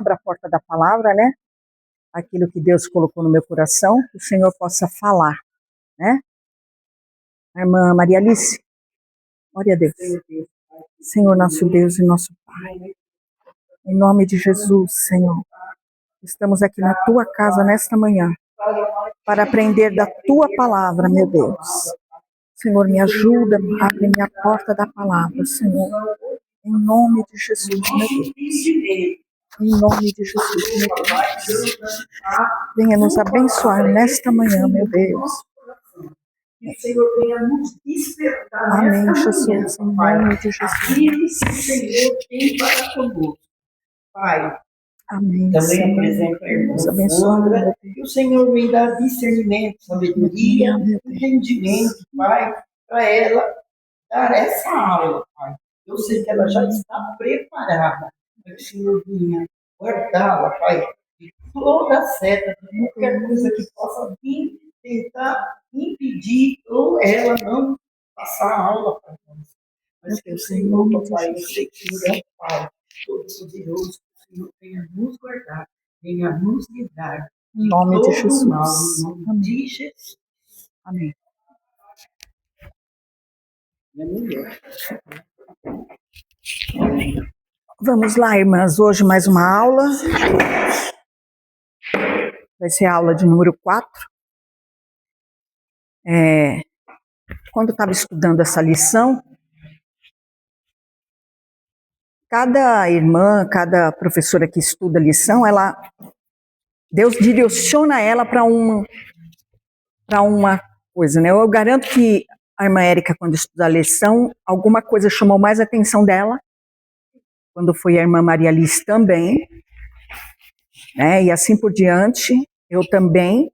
abra a porta da palavra, né? Aquilo que Deus colocou no meu coração, que o Senhor possa falar, né? A irmã Maria Alice, glória a Deus. Senhor, nosso Deus e nosso Pai, em nome de Jesus, Senhor, estamos aqui na Tua casa nesta manhã, para aprender da Tua palavra, meu Deus. Senhor, me ajuda, abre minha porta da palavra, Senhor, em nome de Jesus, meu Deus. Em nome de Jesus, meu Deus. Venha nos abençoar nesta manhã, meu Deus. Que o Senhor venha nos despertar. Amém, Jesus, em nome de Jesus. Aquilo que o Senhor tem para conosco. Pai, Amém, também Senhor. apresento a irmã Nos abençoe, meu Sandra, Deus. que o Senhor venha dar discernimento, sabedoria, entendimento, Pai, para ela dar essa aula, Pai. Eu sei que ela já está preparada para que o Senhor venha guardá-la, Pai, de toda seta, de qualquer coisa que possa vir tentar impedir ou ela não passar a aula para nós. Mas que o Senhor, Pai, eu sei que o Senhor é o Pai Todo-Poderoso, que o Senhor venha nos guardar, venha nos livrar Em nome de Jesus. mal, em nome de Jesus. Amém. Vamos lá, irmãs, hoje mais uma aula. Vai ser a aula de número 4. Quando eu estava estudando essa lição, cada irmã, cada professora que estuda a lição, Deus direciona ela para uma coisa, né? Eu garanto que a irmã Érica, quando estuda a lição, alguma coisa chamou mais a atenção dela, quando foi a irmã Maria Alice também, né? E assim por diante, eu também,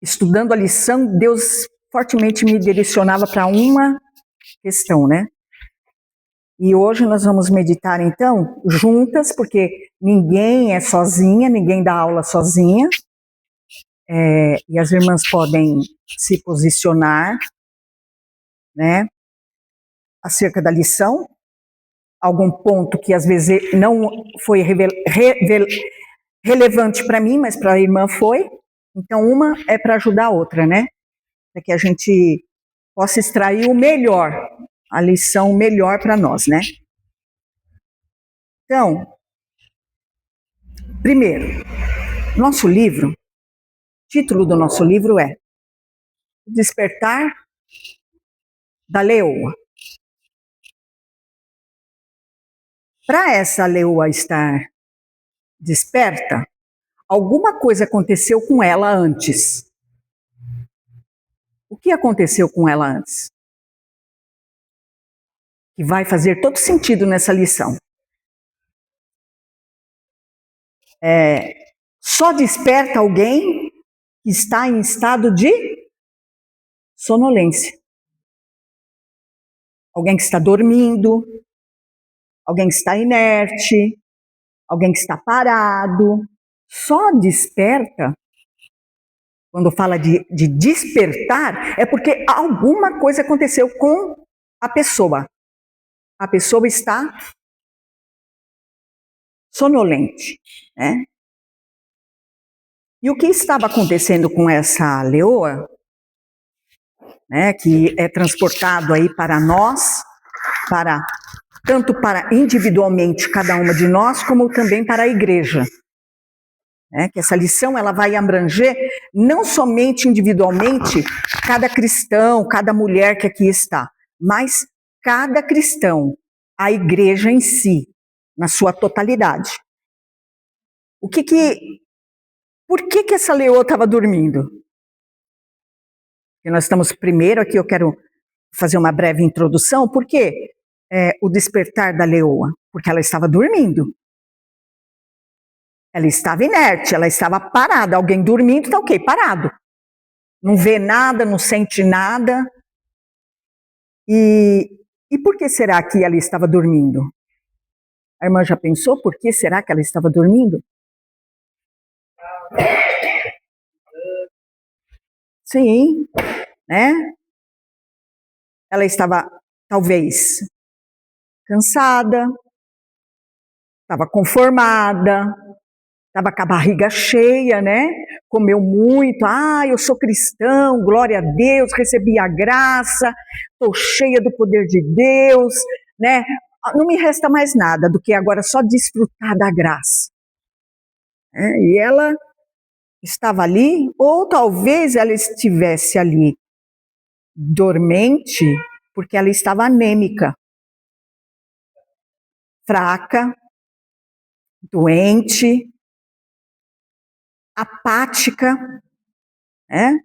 estudando a lição, Deus fortemente me direcionava para uma questão, né? E hoje nós vamos meditar, então, juntas, porque ninguém é sozinha, ninguém dá aula sozinha, e as irmãs podem se posicionar, né, acerca da lição, algum ponto que às vezes não foi relevante para mim, mas para a irmã foi, então uma é para ajudar a outra, né, para que a gente possa extrair o melhor, a lição melhor para nós, né. Então, primeiro, nosso livro, o título do nosso livro é Despertar da Leoa. Para essa leoa estar desperta, alguma coisa aconteceu com ela antes. O que aconteceu com ela antes? Que vai fazer todo sentido nessa lição. Só desperta alguém que está em estado de sonolência. Alguém que está dormindo, alguém que está inerte, alguém que está parado. Só desperta, quando fala de despertar, é porque alguma coisa aconteceu com a pessoa. A pessoa está sonolente, né? E o que estava acontecendo com essa leoa, né, que é transportado aí para nós, tanto para individualmente cada uma de nós, como também para a igreja. Que essa lição ela vai abranger não somente individualmente cada cristão, cada mulher que aqui está, mas cada cristão, a igreja em si, na sua totalidade. Por que essa leoa estava dormindo? Porque nós estamos primeiro aqui, eu quero fazer uma breve introdução. Por que o despertar da leoa? Porque ela estava dormindo. Ela estava inerte, ela estava parada. Alguém dormindo está ok, parado. Não vê nada, não sente nada. E por que será que ela estava dormindo? A irmã já pensou por que será que ela estava dormindo? Sim, né? Ela estava, talvez, cansada, estava conformada, estava com a barriga cheia, né? Comeu muito, eu sou cristão, glória a Deus, recebi a graça, estou cheia do poder de Deus, né? Não me resta mais nada do que agora só desfrutar da graça. E ela estava ali, ou talvez ela estivesse ali dormente, porque ela estava anêmica, fraca, doente, apática, né?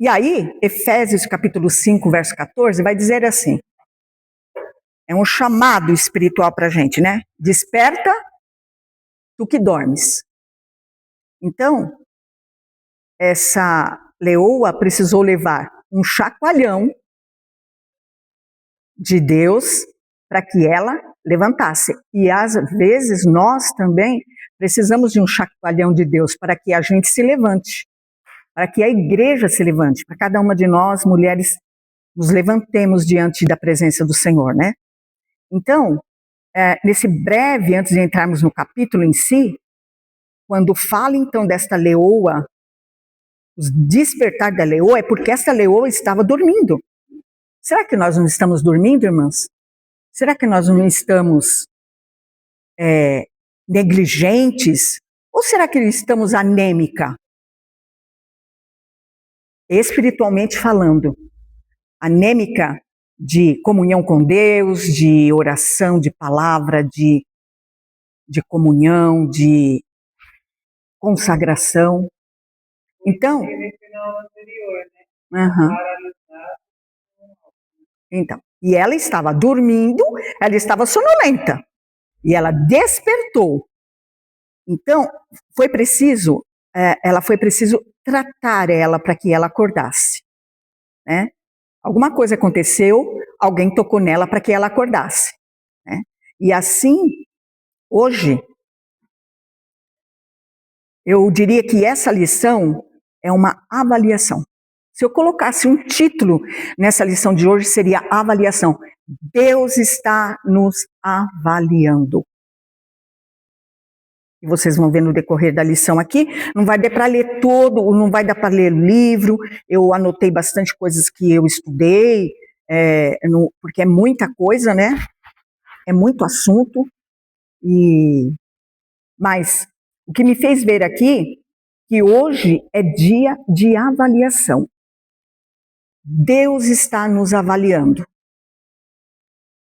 E aí, Efésios capítulo 5, verso 14, vai dizer assim, é um chamado espiritual para a gente, né? Desperta, tu que dormes. Então, essa leoa precisou levar um chacoalhão de Deus para que ela levantasse. E às vezes nós também precisamos de um chacoalhão de Deus para que a gente se levante, para que a igreja se levante, para cada uma de nós, mulheres, nos levantemos diante da presença do Senhor, né? Então, nesse breve, antes de entrarmos no capítulo em si, quando fala então desta leoa, o despertar da leoa, é porque essa leoa estava dormindo. Será que nós não estamos dormindo, irmãs? Será que nós não estamos negligentes? Ou será que estamos anêmica? Espiritualmente falando, anêmica de comunhão com Deus, de oração, de palavra, de comunhão, de consagração. Então, então, e ela estava dormindo, ela estava sonolenta, e ela despertou. Então, foi preciso tratar ela para que ela acordasse, né? Alguma coisa aconteceu, alguém tocou nela para que ela acordasse, né? E assim, hoje, eu diria que essa lição é uma avaliação. Se eu colocasse um título nessa lição de hoje, seria avaliação. Deus está nos avaliando. E vocês vão ver no decorrer da lição aqui, não vai dar para ler todo, não vai dar para ler o livro, eu anotei bastante coisas que eu estudei, porque é muita coisa, né? É muito assunto, mas o que me fez ver aqui, que hoje é dia de avaliação. Deus está nos avaliando.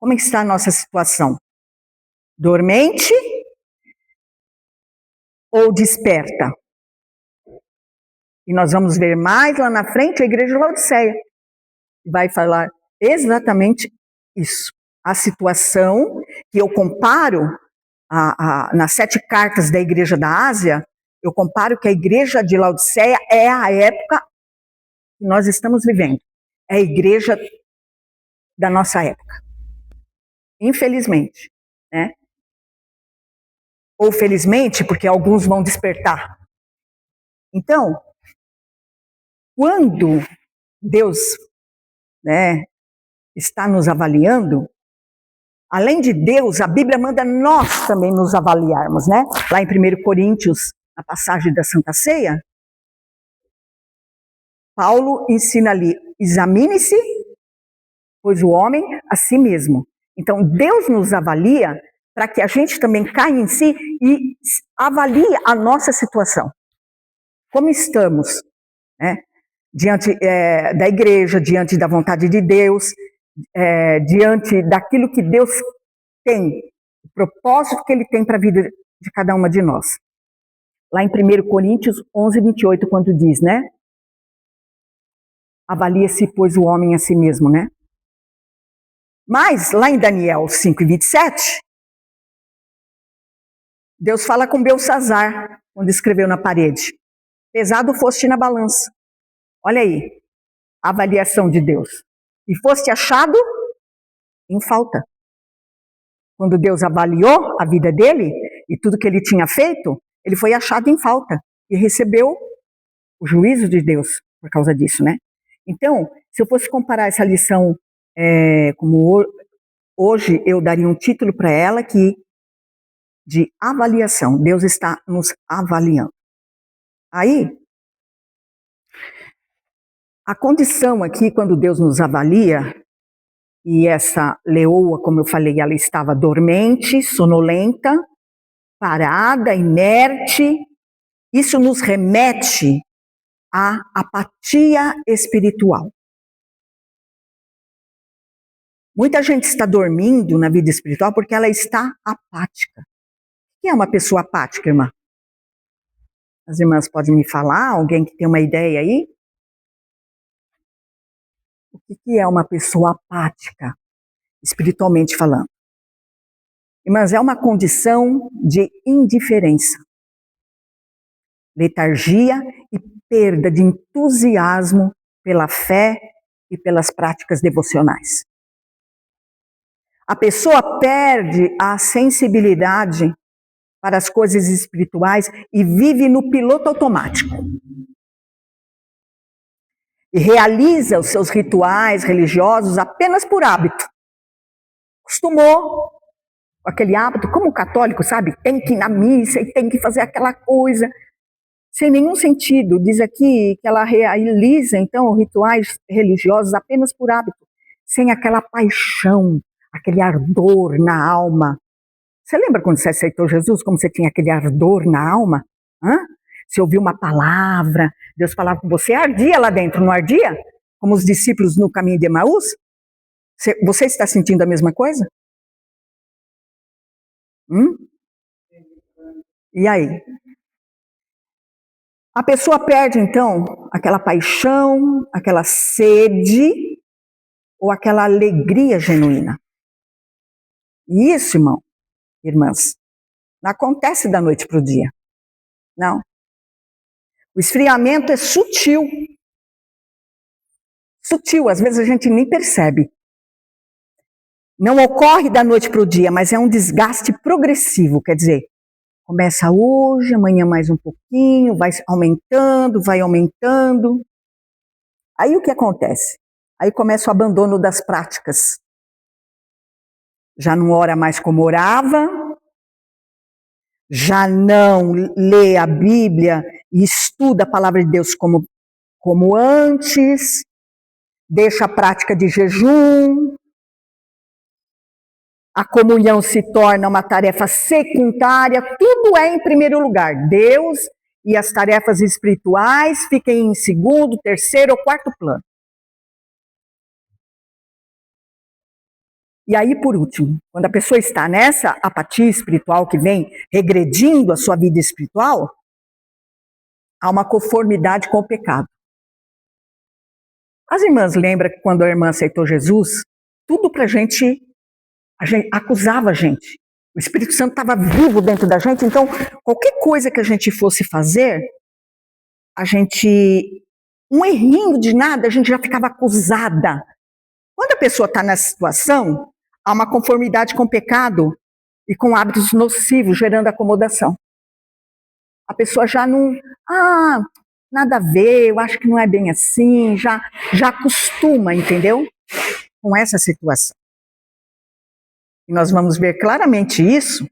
Como é que está a nossa situação? Dormente ou desperta? E nós vamos ver mais lá na frente a igreja de Laodiceia. Vai falar exatamente isso. A situação que eu comparo nas 7 cartas da igreja da Ásia, eu comparo que a igreja de Laodiceia é a época que nós estamos vivendo. É a igreja da nossa época. Infelizmente, né? Ou felizmente, porque alguns vão despertar. Então, quando Deus, né, está nos avaliando, além de Deus, a Bíblia manda nós também nos avaliarmos, né? Lá em 1 Coríntios, na passagem da Santa Ceia, Paulo ensina ali, examine-se, pois o homem a si mesmo. Então, Deus nos avalia para que a gente também caia em si e avalie a nossa situação. Como estamos, né? Diante da igreja, diante da vontade de Deus, diante daquilo que Deus tem, o propósito que Ele tem para a vida de cada uma de nós. Lá em 1 Coríntios 11, 28, quando diz, né? Avalia-se, pois, o homem a si mesmo, né? Mas, lá em Daniel 5, 27, Deus fala com Belsazzar, quando escreveu na parede. Pesado foste na balança. Olha aí, a avaliação de Deus. E foste achado em falta. Quando Deus avaliou a vida dele e tudo que ele tinha feito, ele foi achado em falta e recebeu o juízo de Deus por causa disso, né? Então, se eu fosse comparar essa lição como hoje, eu daria um título para ela que de avaliação. Deus está nos avaliando. Aí, a condição aqui, quando Deus nos avalia, e essa leoa, como eu falei, ela estava dormente, sonolenta, parada, inerte, isso nos remete à apatia espiritual. Muita gente está dormindo na vida espiritual porque ela está apática. O que é uma pessoa apática, irmã? As irmãs podem me falar? Alguém que tem uma ideia aí? O que é uma pessoa apática, espiritualmente falando? Irmãs, é uma condição de indiferença, letargia e perda de entusiasmo pela fé e pelas práticas devocionais. A pessoa perde a sensibilidade para as coisas espirituais e vive no piloto automático. E realiza os seus rituais religiosos apenas por hábito. Acostumou com aquele hábito, como o católico, sabe? Tem que ir na missa e tem que fazer aquela coisa. Sem nenhum sentido. Diz aqui que ela realiza, então, rituais religiosos apenas por hábito. Sem aquela paixão, aquele ardor na alma. Você lembra quando você aceitou Jesus, como você tinha aquele ardor na alma? Você ouviu uma palavra, Deus falava com você, ardia lá dentro, não ardia? Como os discípulos no caminho de Emaús? Você está sentindo a mesma coisa? E aí? A pessoa perde, então, aquela paixão, aquela sede, ou aquela alegria genuína. E isso, irmãs, não acontece da noite para o dia. Não. O esfriamento é sutil. Sutil, às vezes a gente nem percebe. Não ocorre da noite para o dia, mas é um desgaste progressivo, quer dizer, começa hoje, amanhã mais um pouquinho, vai aumentando. Aí o que acontece? Aí começa o abandono das práticas. Já não ora mais como orava, já não lê a Bíblia e estuda a palavra de Deus como antes, deixa a prática de jejum, a comunhão se torna uma tarefa secundária, tudo é em primeiro lugar. Deus e as tarefas espirituais fiquem em segundo, terceiro ou quarto plano. E aí, por último, quando a pessoa está nessa apatia espiritual que vem regredindo a sua vida espiritual, há uma conformidade com o pecado. As irmãs lembram que quando a irmã aceitou Jesus, tudo pra gente acusava a gente. O Espírito Santo estava vivo dentro da gente, então qualquer coisa que a gente fosse fazer, um errinho de nada, a gente já ficava acusada. Quando a pessoa está nessa situação, há uma conformidade com o pecado e com hábitos nocivos, gerando acomodação. A pessoa já não, nada a ver, eu acho que não é bem assim, já acostuma, entendeu? Com essa situação. E nós vamos ver claramente isso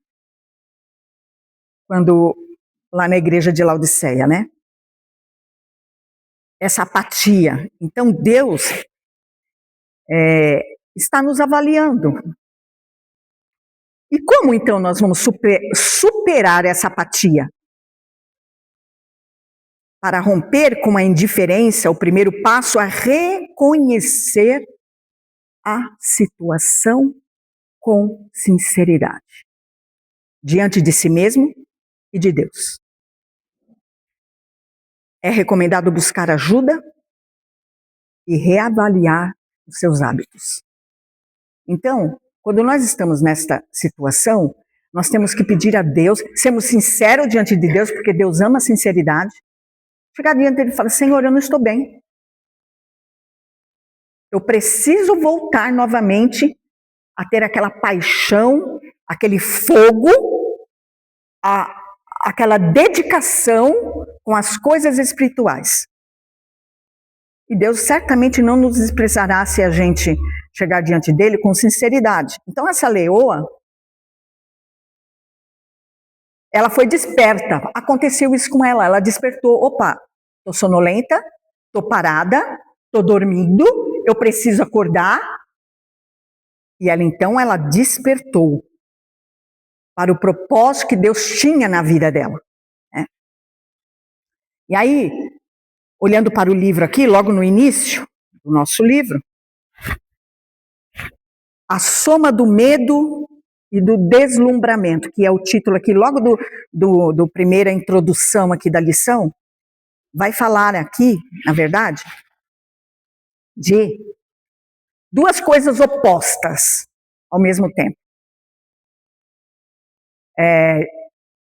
quando lá na igreja de Laodiceia, né? Essa apatia. Então Deus está nos avaliando. E como então nós vamos superar essa apatia? Para romper com a indiferença, o primeiro passo é reconhecer a situação com sinceridade, diante de si mesmo e de Deus. É recomendado buscar ajuda e reavaliar os seus hábitos. Então, quando nós estamos nesta situação, nós temos que pedir a Deus, sermos sinceros diante de Deus, porque Deus ama a sinceridade. Chegar diante dele e falar, Senhor, eu não estou bem. Eu preciso voltar novamente a ter aquela paixão, aquele fogo, aquela dedicação com as coisas espirituais. E Deus certamente não nos desprezará se a gente chegar diante dele com sinceridade. Então essa leoa, ela foi desperta. Aconteceu isso com ela. Ela despertou. Opa, estou sonolenta, estou parada, estou dormindo, eu preciso acordar. E ela então, ela despertou para o propósito que Deus tinha na vida dela. Né? E aí, olhando para o livro aqui, logo no início do nosso livro, a soma do medo e do deslumbramento, que é o título aqui, logo do primeira introdução aqui da lição, vai falar aqui, na verdade, de duas coisas opostas ao mesmo tempo.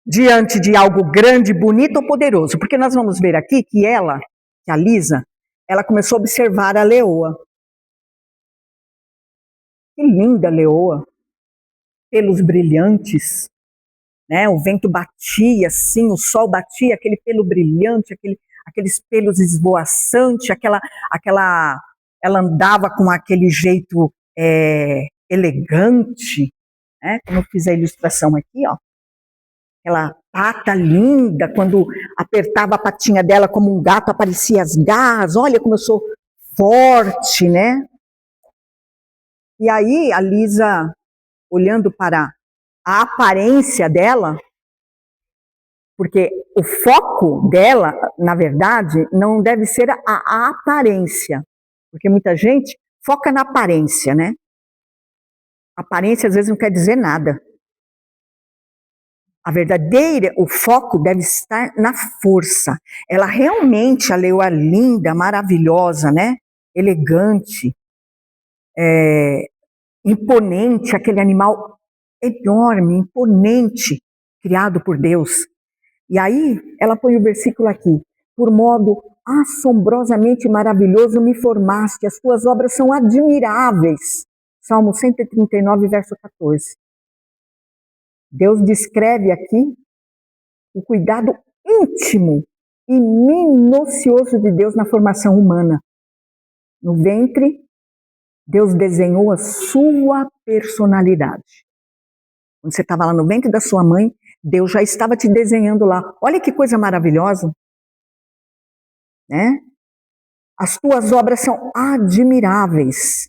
Diante de algo grande, bonito ou poderoso. Porque nós vamos ver aqui que a Lisa, ela começou a observar a leoa. Que linda leoa. Pelos brilhantes, né? O vento batia assim, o sol batia, aquele pelo brilhante, aqueles pelos esvoaçantes, ela andava com aquele jeito elegante, né? Como eu fiz a ilustração aqui, ó. Aquela pata linda, quando apertava a patinha dela como um gato, aparecia as garras, olha como eu sou forte, né? E aí a Lisa, olhando para a aparência dela, porque o foco dela, na verdade, não deve ser a aparência, porque muita gente foca na aparência, né? Aparência às vezes não quer dizer nada. O foco deve estar na força. Ela realmente, a leoa linda, maravilhosa, né? Elegante, imponente, aquele animal enorme, imponente, criado por Deus. E aí, ela põe o versículo aqui. Por modo assombrosamente maravilhoso me formaste, as tuas obras são admiráveis. Salmo 139, verso 14. Deus descreve aqui o cuidado íntimo e minucioso de Deus na formação humana. No ventre, Deus desenhou a sua personalidade. Quando você estava lá no ventre da sua mãe, Deus já estava te desenhando lá. Olha que coisa maravilhosa. Né? As tuas obras são admiráveis.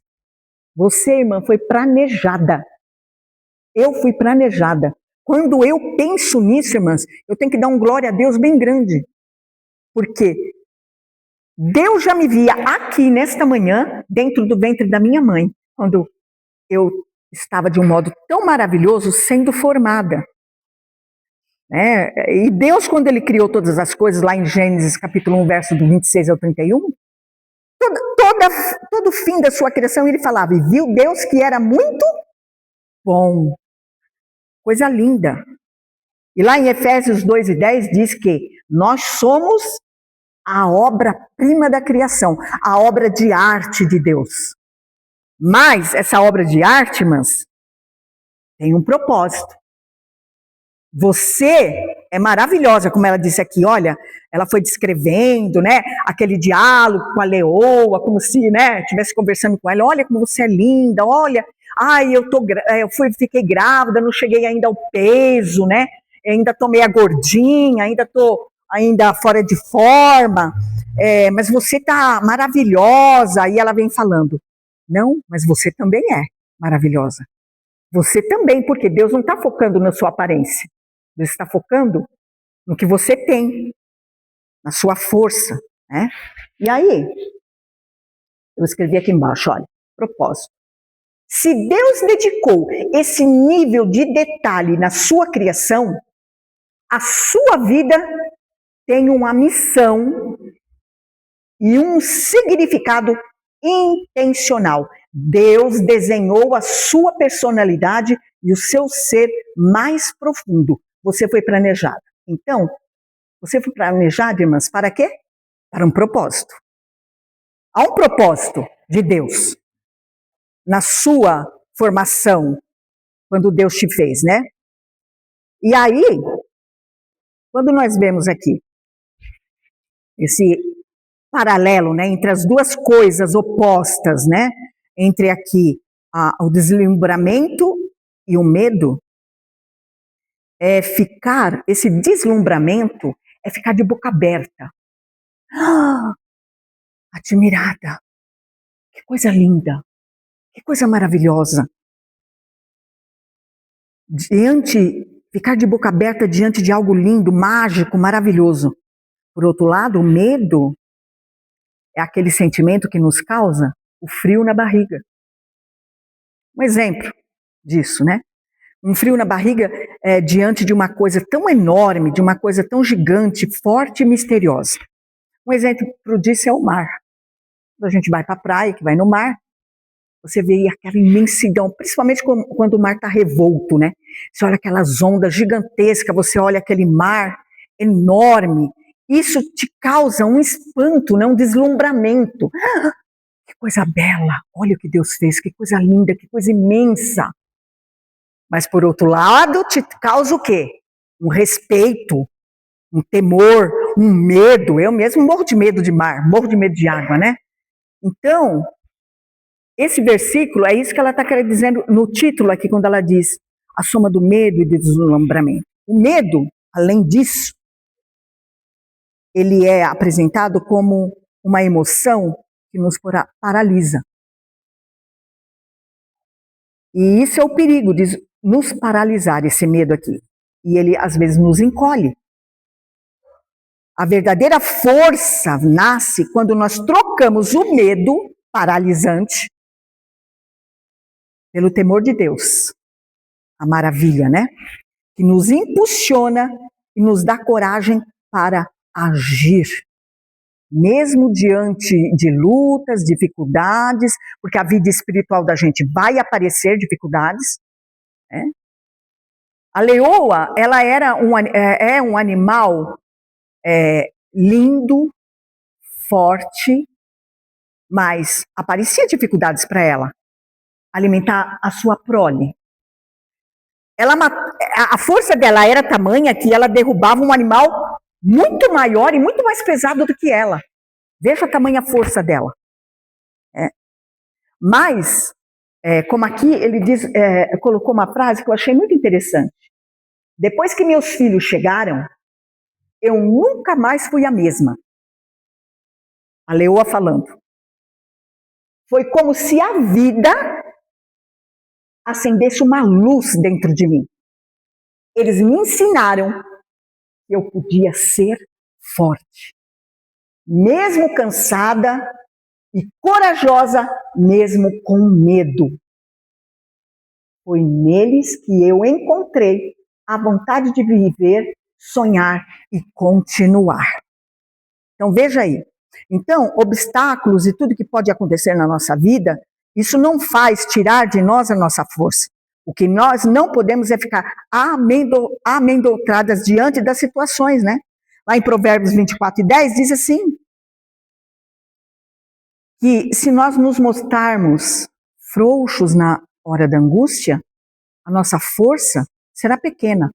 Você, irmã, foi planejada. Eu fui planejada. Quando eu penso nisso, irmãs, eu tenho que dar um glória a Deus bem grande. Porque Deus já me via aqui, nesta manhã, dentro do ventre da minha mãe, quando eu estava de um modo tão maravilhoso sendo formada. E Deus, quando Ele criou todas as coisas, lá em Gênesis capítulo 1, verso do 26 ao 31, todo o fim da sua criação Ele falava, e viu Deus que era muito bom. Coisa linda. E lá em Efésios 2:10 diz que nós somos a obra-prima da criação, a obra de arte de Deus. Mas essa obra de arte, irmãs, tem um propósito. Você é maravilhosa, como ela disse aqui, olha, ela foi descrevendo, né, aquele diálogo com a leoa, como se, né, estivesse conversando com ela, olha como você é linda, olha, fiquei grávida, não cheguei ainda ao peso, né, ainda estou meio gordinha, ainda estou fora de forma, mas você está maravilhosa, e ela vem falando, não, mas você também é maravilhosa. Você também, porque Deus não está focando na sua aparência. Deus está focando no que você tem, na sua força. Né? E aí, eu escrevi aqui embaixo, olha, propósito. Se Deus dedicou esse nível de detalhe na sua criação, a sua vida tem uma missão e um significado intencional. Deus desenhou a sua personalidade e o seu ser mais profundo. Você foi planejada. Então, você foi planejada, irmãs, para quê? Para um propósito. Há um propósito de Deus na sua formação, quando Deus te fez, né? E aí, quando nós vemos aqui esse paralelo, né, entre as duas coisas opostas, né, entre aqui o deslumbramento e o medo, esse deslumbramento é ficar de boca aberta. Admirada. Que coisa linda. Que coisa maravilhosa. Ficar de boca aberta diante de algo lindo, mágico, maravilhoso. Por outro lado, o medo é aquele sentimento que nos causa o frio na barriga. Um exemplo disso, né? Um frio na barriga diante de uma coisa tão enorme, de uma coisa tão gigante, forte e misteriosa. Um exemplo disso é o mar. Quando a gente vai para a praia, que vai no mar, você vê aquela imensidão, principalmente quando o mar está revolto, né? Você olha aquelas ondas gigantescas, você olha aquele mar enorme. Isso te causa um espanto, né? Um deslumbramento. Que coisa bela! Olha o que Deus fez, que coisa linda, que coisa imensa. Mas, por outro lado, te causa o quê? Um respeito, um temor, um medo. Eu mesmo morro de medo de mar, morro de medo de água, né? Então, esse versículo, é isso que ela está querendo dizer no título aqui, quando ela diz a soma do medo e do deslumbramento. O medo, além disso, ele é apresentado como uma emoção que nos paralisa. E isso é o perigo de nos paralisar, esse medo aqui. E ele, às vezes, nos encolhe. A verdadeira força nasce quando nós trocamos o medo paralisante pelo temor de Deus. A maravilha, né? Que nos impulsiona e nos dá coragem para agir. Mesmo diante de lutas, dificuldades, porque a vida espiritual da gente vai aparecer dificuldades. Né? A leoa, ela era um animal lindo, forte, mas aparecia dificuldades para ela. Alimentar a sua prole. A força dela era tamanha que ela derrubava um animal muito maior e muito mais pesado do que ela. Veja a tamanha força dela. Mas, como aqui ele diz, colocou uma frase que eu achei muito interessante. Depois que meus filhos chegaram, eu nunca mais fui a mesma. A leoa falando. Foi como se a vida acendesse uma luz dentro de mim. Eles me ensinaram que eu podia ser forte. Mesmo cansada e corajosa, mesmo com medo. Foi neles que eu encontrei a vontade de viver, sonhar e continuar. Então veja aí. Então, obstáculos e tudo que pode acontecer na nossa vida, isso não faz tirar de nós a nossa força. O que nós não podemos é ficar amedrontadas diante das situações, né? Lá em Provérbios 24:10 diz assim, que se nós nos mostrarmos frouxos na hora da angústia, a nossa força será pequena.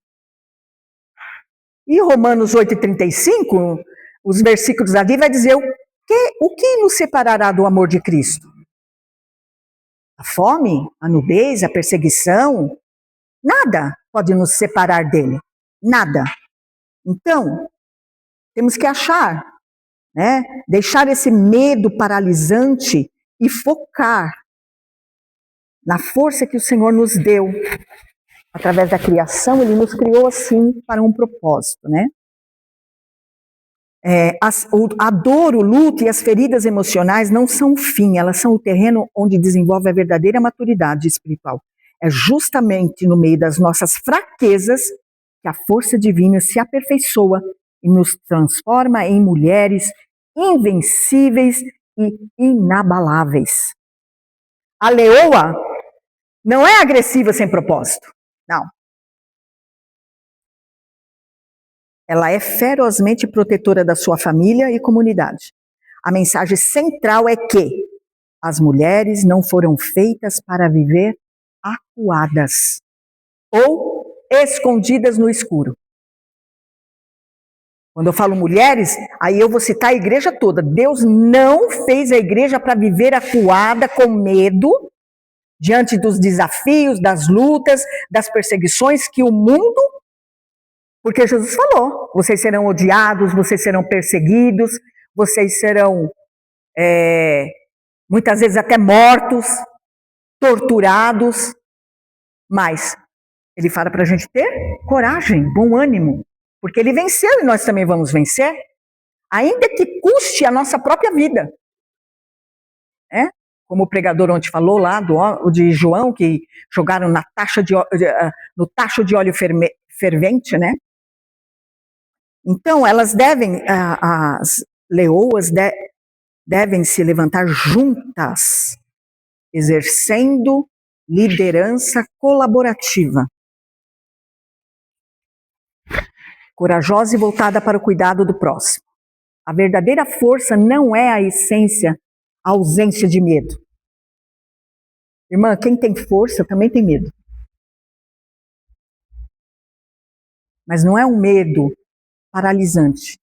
E Romanos 8:35, os versículos ali vai dizer o que nos separará do amor de Cristo? A fome, a nudez, a perseguição, nada pode nos separar dele. Nada. Então, temos que achar, né? Deixar esse medo paralisante e focar na força que o Senhor nos deu. Através da criação, Ele nos criou assim para um propósito, né? A dor, o luto e as feridas emocionais não são o fim, elas são o terreno onde desenvolve a verdadeira maturidade espiritual. É justamente no meio das nossas fraquezas que a força divina se aperfeiçoa e nos transforma em mulheres invencíveis e inabaláveis. A leoa não é agressiva sem propósito, não. Ela é ferozmente protetora da sua família e comunidade. A mensagem central é que as mulheres não foram feitas para viver acuadas ou escondidas no escuro. Quando eu falo mulheres, aí eu vou citar a igreja toda. Deus não fez a igreja para viver acuada com medo diante dos desafios, das lutas, das perseguições que o mundo Porque Jesus falou, vocês serão odiados, vocês serão perseguidos, vocês serão muitas vezes até mortos, torturados, mas ele fala para a gente ter coragem, bom ânimo, porque ele venceu e nós também vamos vencer, ainda que custe a nossa própria vida. Como o pregador ontem falou lá, de João, que jogaram no tacho de óleo fervente, né? Então, elas devem, as leoas devem se levantar juntas, exercendo liderança colaborativa. Corajosa e voltada para o cuidado do próximo. A verdadeira força não é a essência, a ausência de medo. Irmã, quem tem força também tem medo. Mas não é um medo paralisante,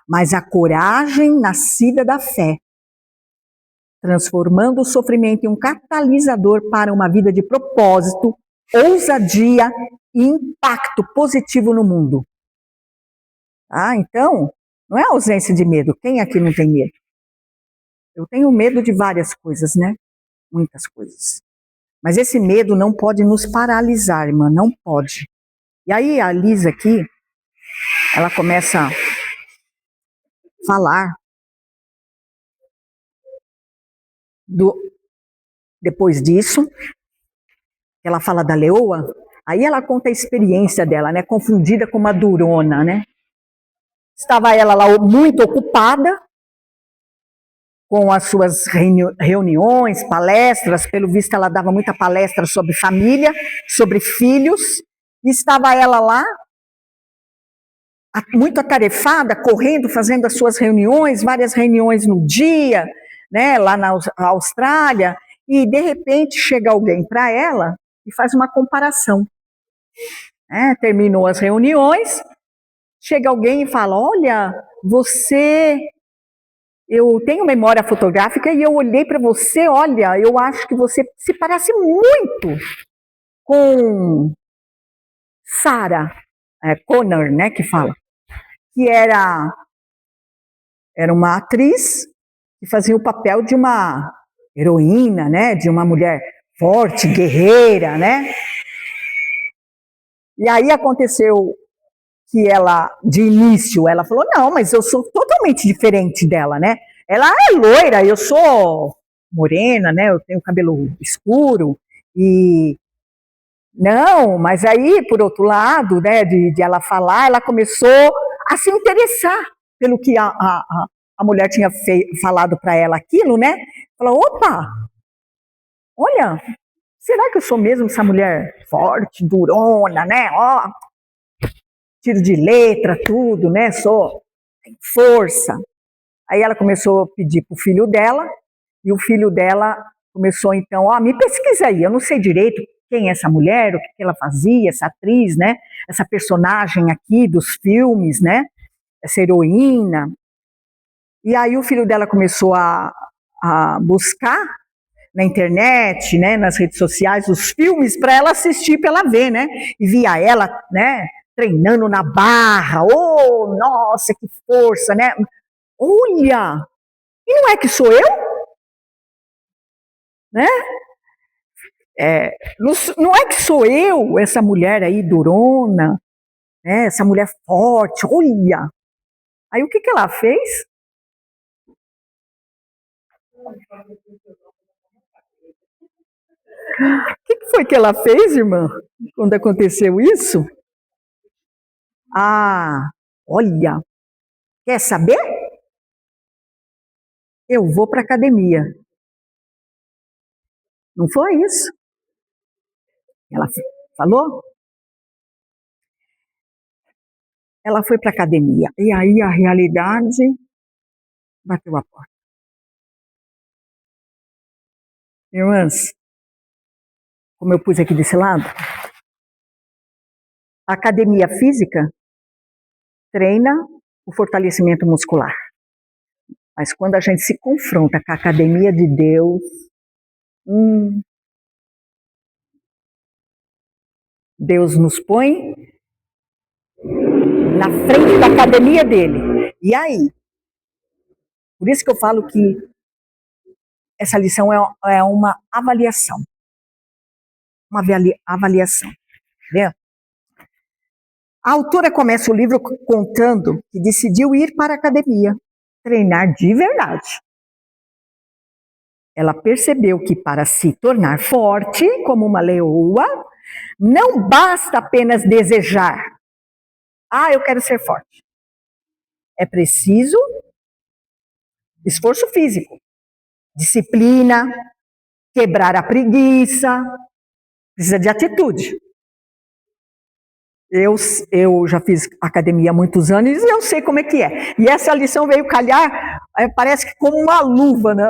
mas a coragem nascida da fé, transformando o sofrimento em um catalisador para uma vida de propósito, ousadia e impacto positivo no mundo. Então, não é ausência de medo. Quem aqui não tem medo? Eu tenho medo de várias coisas, né? Muitas coisas. Mas esse medo não pode nos paralisar, irmã, não pode. E aí a Lisa aqui, ela começa a falar depois disso, ela fala da leoa, aí ela conta a experiência dela, né, confundida com uma durona, né. Estava ela lá muito ocupada com as suas reuniões, palestras, pelo visto ela dava muita palestra sobre família, sobre filhos, e estava ela lá, muito atarefada, correndo, fazendo as suas reuniões, várias reuniões no dia, né, lá na Austrália, e de repente chega alguém para ela e faz uma comparação. Terminou as reuniões, chega alguém e fala, olha, eu tenho memória fotográfica e eu olhei para você, olha, eu acho que você se parece muito com Sarah Connor, né, que fala, que era uma atriz que fazia o papel de uma heroína, né, de uma mulher forte, guerreira, né. E aí aconteceu que ela, de início, ela falou, não, mas eu sou totalmente diferente dela, né. Ela é loira, eu sou morena, né, eu tenho cabelo escuro, e não, mas aí, por outro lado, né, de ela falar, ela começou a se interessar pelo que a mulher tinha falado para ela aquilo, né? Falou, opa, olha, será que eu sou mesmo essa mulher forte, durona, né? Ó, tiro de letra, tudo, né? Sou força. Aí ela começou a pedir pro filho dela, e o filho dela começou então, ó, me pesquisa aí, eu não sei direito quem é essa mulher, o que ela fazia, essa atriz, né? Essa personagem aqui dos filmes, né? Essa heroína. E aí o filho dela começou a buscar na internet, né, nas redes sociais, os filmes para ela assistir, para ela ver, né? E via ela, né, treinando na barra. Oh, nossa, que força, né? Olha, e não é que sou eu? Né? Não é que sou eu, essa mulher aí durona, né, essa mulher forte, olha. Aí o que ela fez? O que foi que ela fez, irmã, quando aconteceu isso? Ah, olha, quer saber? Eu vou para a academia. Não foi isso? Ela falou? Ela foi para a academia. E aí a realidade bateu a porta. Irmãs, como eu pus aqui desse lado, a academia física treina o fortalecimento muscular. Mas quando a gente se confronta com a academia de Deus, Deus nos põe frente da academia dele. E aí? Por isso que eu falo que essa lição é uma avaliação. Uma avaliação. Entendeu? A autora começa o livro contando que decidiu ir para a academia, treinar de verdade. Ela percebeu que para se tornar forte, como uma leoa, não basta apenas desejar. Ah, eu quero ser forte. É preciso esforço físico, disciplina, quebrar a preguiça, precisa de atitude. Eu já fiz academia há muitos anos e eu sei como é que é. E essa lição veio calhar, parece que como uma luva, né,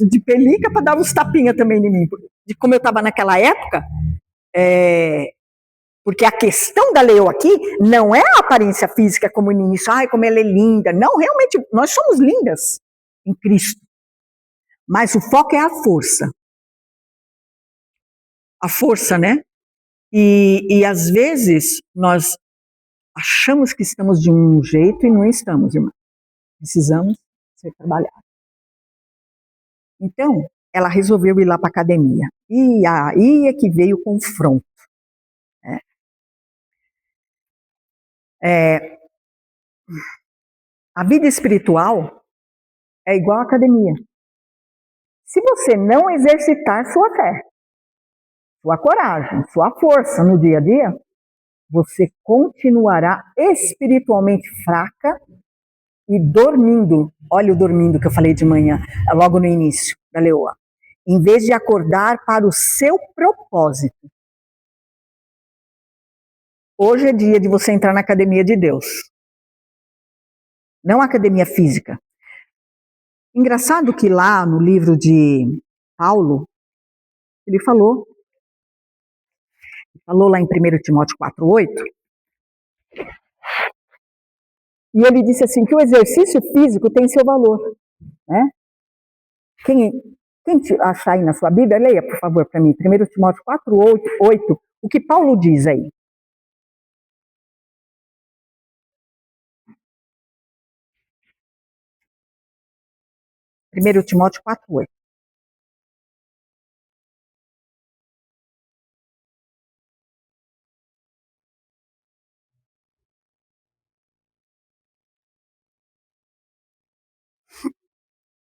de pelica para dar uns tapinhas também em mim. De como eu estava naquela época, porque a questão da leoa aqui não é a aparência física como no início, ai, como ela é linda. Não, realmente, nós somos lindas em Cristo. Mas o foco é a força. A força, né? E às vezes nós achamos que estamos de um jeito e não estamos, irmã. Precisamos ser trabalhados. Então, ela resolveu ir lá para a academia. E aí é que veio o confronto. Né? A vida espiritual é igual à academia. Se você não exercitar sua fé, sua coragem, sua força no dia a dia, você continuará espiritualmente fraca e dormindo. Olha o dormindo que eu falei de manhã, logo no início da leoa. Em vez de acordar para o seu propósito. Hoje é dia de você entrar na academia de Deus. Não a academia física. Engraçado que lá no livro de Paulo, ele falou lá em 1 Timóteo 4,8, e ele disse assim, que o exercício físico tem seu valor. Né? Quem achar aí na sua Bíblia, leia, por favor, para mim, 1 Timóteo 4,8, o que Paulo diz aí. Primeiro Timóteo 4,8.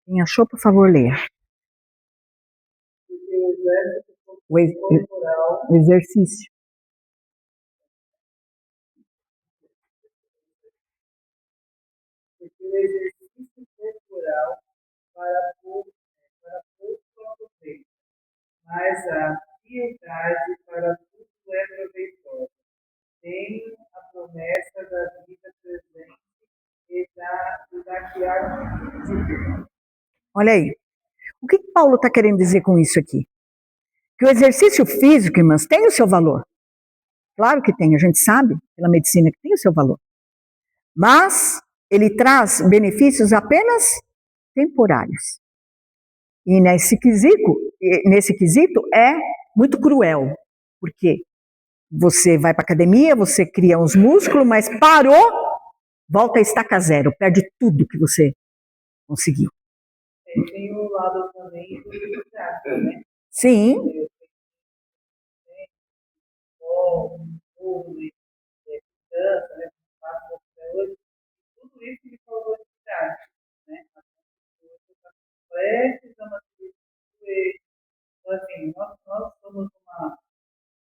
Quem achou, por favor, leia. O exercício. Porque o exercício corporal para pouco aproveita, mas a piedade para tudo é proveitosa. Tenho a promessa da vida presente e da que há de vir. Olha aí. O que Paulo está querendo dizer com isso aqui? Que o exercício físico, irmãs, tem o seu valor. Claro que tem, a gente sabe pela medicina que tem o seu valor. Mas ele traz benefícios apenas temporários. E nesse quesito é muito cruel. Porque você vai para a academia, você cria uns músculos, mas parou, volta a estaca zero, perde tudo que você conseguiu. Tem o lado também do desgaste, né? Sim. Tudo isso que falou de desgaste, né? Precisamos de então, assim, nós somos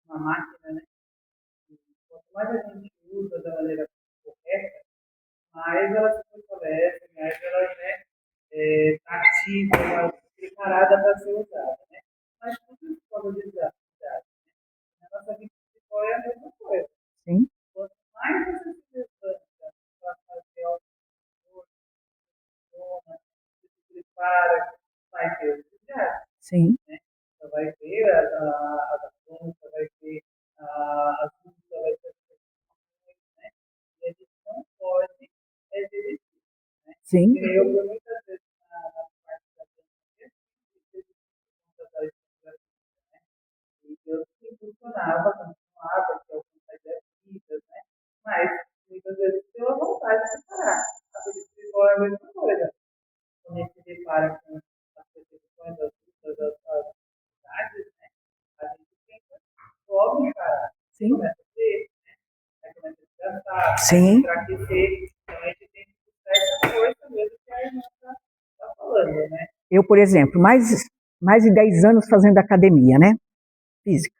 uma máquina, né? Quanto mais a gente usa da maneira correta, mais ela se fortalece, mais ela está ativa, ela está preparada para ser usada. Né? Mas tudo isso pode desgastar. Né? Na nossa vida espiritual é a mesma coisa. Sim. Quanto mais você se levanta para fazer algo você se prepara, vai ter o desgaste. Sim. Né? Você vai ter as ações, você vai ter as lutas, vai ter as questões, né? E a gente não pode desistir. Né? Sim. E eu, por muitas vezes, na parte da pandemia, né? E eu funcionava, continuava, que é o que faz as vidas, né? Mas muitas vezes pela vontade de parar. A vida espiritual é a mesma coisa. Quando a gente se depara com as percepções, as lutas, as dificuldades, né? A gente tenta logo parar. Sim. Começa a ter, né? Aí começa a desgastar, Sim. enfraquecer. Então a gente tem que buscar essa força mesmo que a irmã está falando, né? Eu, por exemplo, mais de 10 anos fazendo academia, né? Física.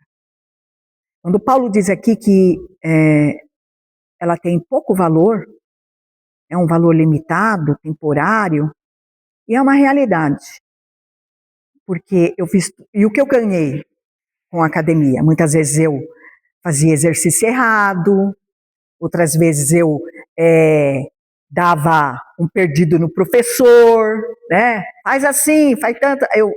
Quando Paulo diz aqui que ela tem pouco valor, é um valor limitado, temporário, e é uma realidade. Porque eu fiz. E o que eu ganhei com a academia? Muitas vezes eu fazia exercício errado, outras vezes eu dava um perdido no professor, né? Faz assim, faz tanto. Eu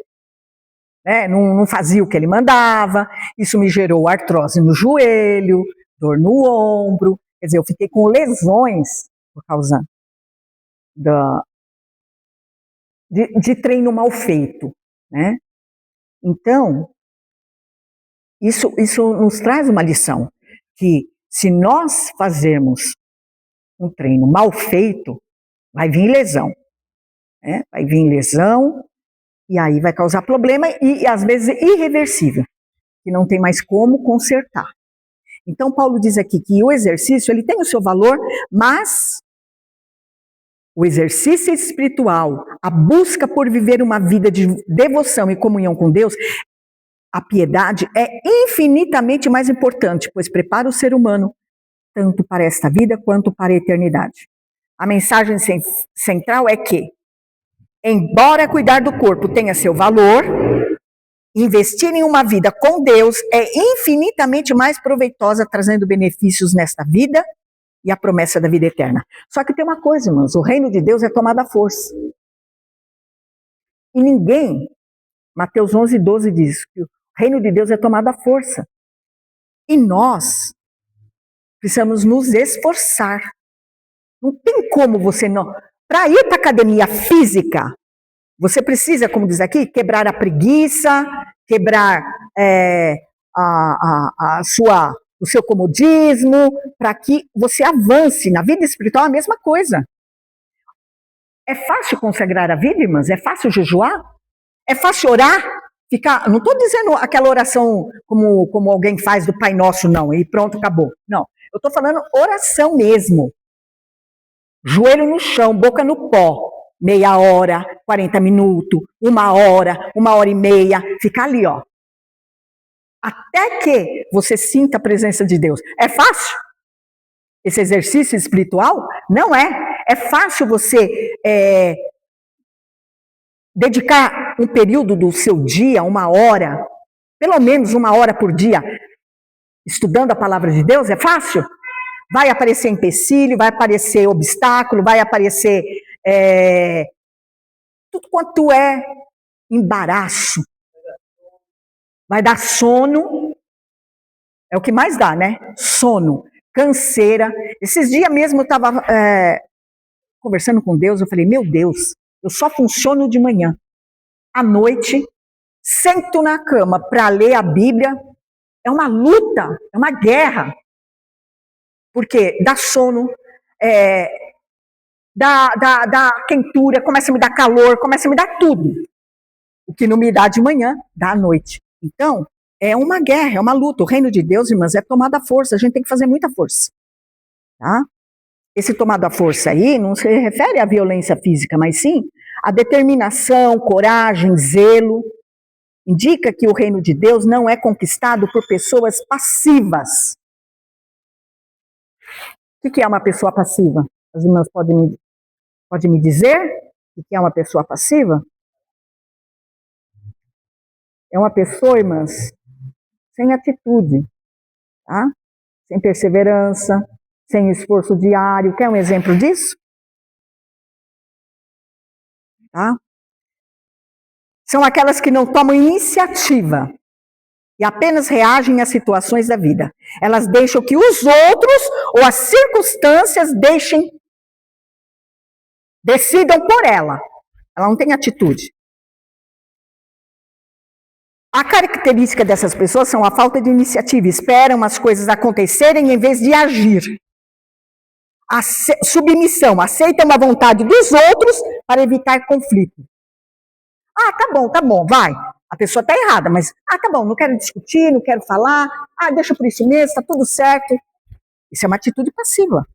não fazia o que ele mandava, isso me gerou artrose no joelho, dor no ombro, quer dizer, eu fiquei com lesões por causa de treino mal feito, né? Então, isso nos traz uma lição, que se nós fazermos um treino mal feito, vai vir lesão, né? Vai vir lesão, e aí vai causar problema, e às vezes irreversível, que não tem mais como consertar. Então, Paulo diz aqui que o exercício, ele tem o seu valor, mas o exercício espiritual, a busca por viver uma vida de devoção e comunhão com Deus, a piedade é infinitamente mais importante, pois prepara o ser humano tanto para esta vida quanto para a eternidade. A mensagem central é que, embora cuidar do corpo tenha seu valor, investir em uma vida com Deus é infinitamente mais proveitosa, trazendo benefícios nesta vida e a promessa da vida eterna. Só que tem uma coisa, irmãos, o reino de Deus é tomado à força. E ninguém, Mateus 11:12 diz que o reino de Deus é tomado à força. E nós precisamos nos esforçar. Não tem como você não... Para ir para a academia física, você precisa, como diz aqui, quebrar a preguiça, quebrar o seu comodismo, para que você avance. Na vida espiritual é a mesma coisa. É fácil consagrar a vida, irmãs? É fácil jejuar? É fácil orar? Não estou dizendo aquela oração como alguém faz do Pai Nosso, não, e pronto, acabou. Não, eu estou falando oração mesmo. Joelho no chão, boca no pó. Meia hora, 40 minutos, 1 hora e meia, fica ali, ó. Até que você sinta a presença de Deus. É fácil? Esse exercício espiritual? Não é. É fácil você dedicar um período do seu dia, 1 hora, pelo menos 1 hora por dia, estudando a palavra de Deus? É fácil? Vai aparecer empecilho, vai aparecer obstáculo, vai aparecer tudo quanto é embaraço. Vai dar sono, é o que mais dá, né? Sono, canseira. Esses dias mesmo eu estava conversando com Deus, eu falei, meu Deus, eu só funciono de manhã. À noite, sento na cama para ler a Bíblia, é uma luta, é uma guerra. Porque dá sono, dá quentura, começa a me dar calor, começa a me dar tudo. O que não me dá de manhã, dá à noite. Então, é uma guerra, é uma luta. O reino de Deus, irmãs, é tomado à força. A gente tem que fazer muita força. Tá? Esse tomado à força aí não se refere à violência física, mas sim à determinação, coragem, zelo. Indica que o reino de Deus não é conquistado por pessoas passivas. O que é uma pessoa passiva? As irmãs podem me dizer o que é uma pessoa passiva? É uma pessoa, irmãs, sem atitude, tá? Sem perseverança, sem esforço diário. Quer um exemplo disso? Tá? São aquelas que não tomam iniciativa e apenas reagem às situações da vida. Elas deixam que os outros ou as circunstâncias decidam por ela. Ela não tem atitude. A característica dessas pessoas são a falta de iniciativa. Esperam as coisas acontecerem em vez de agir. Submissão, aceitam a vontade dos outros para evitar conflito. Ah, tá bom, vai. A pessoa está errada, mas, tá bom, não quero discutir, não quero falar, deixa por isso mesmo, está tudo certo. Isso é uma atitude passiva.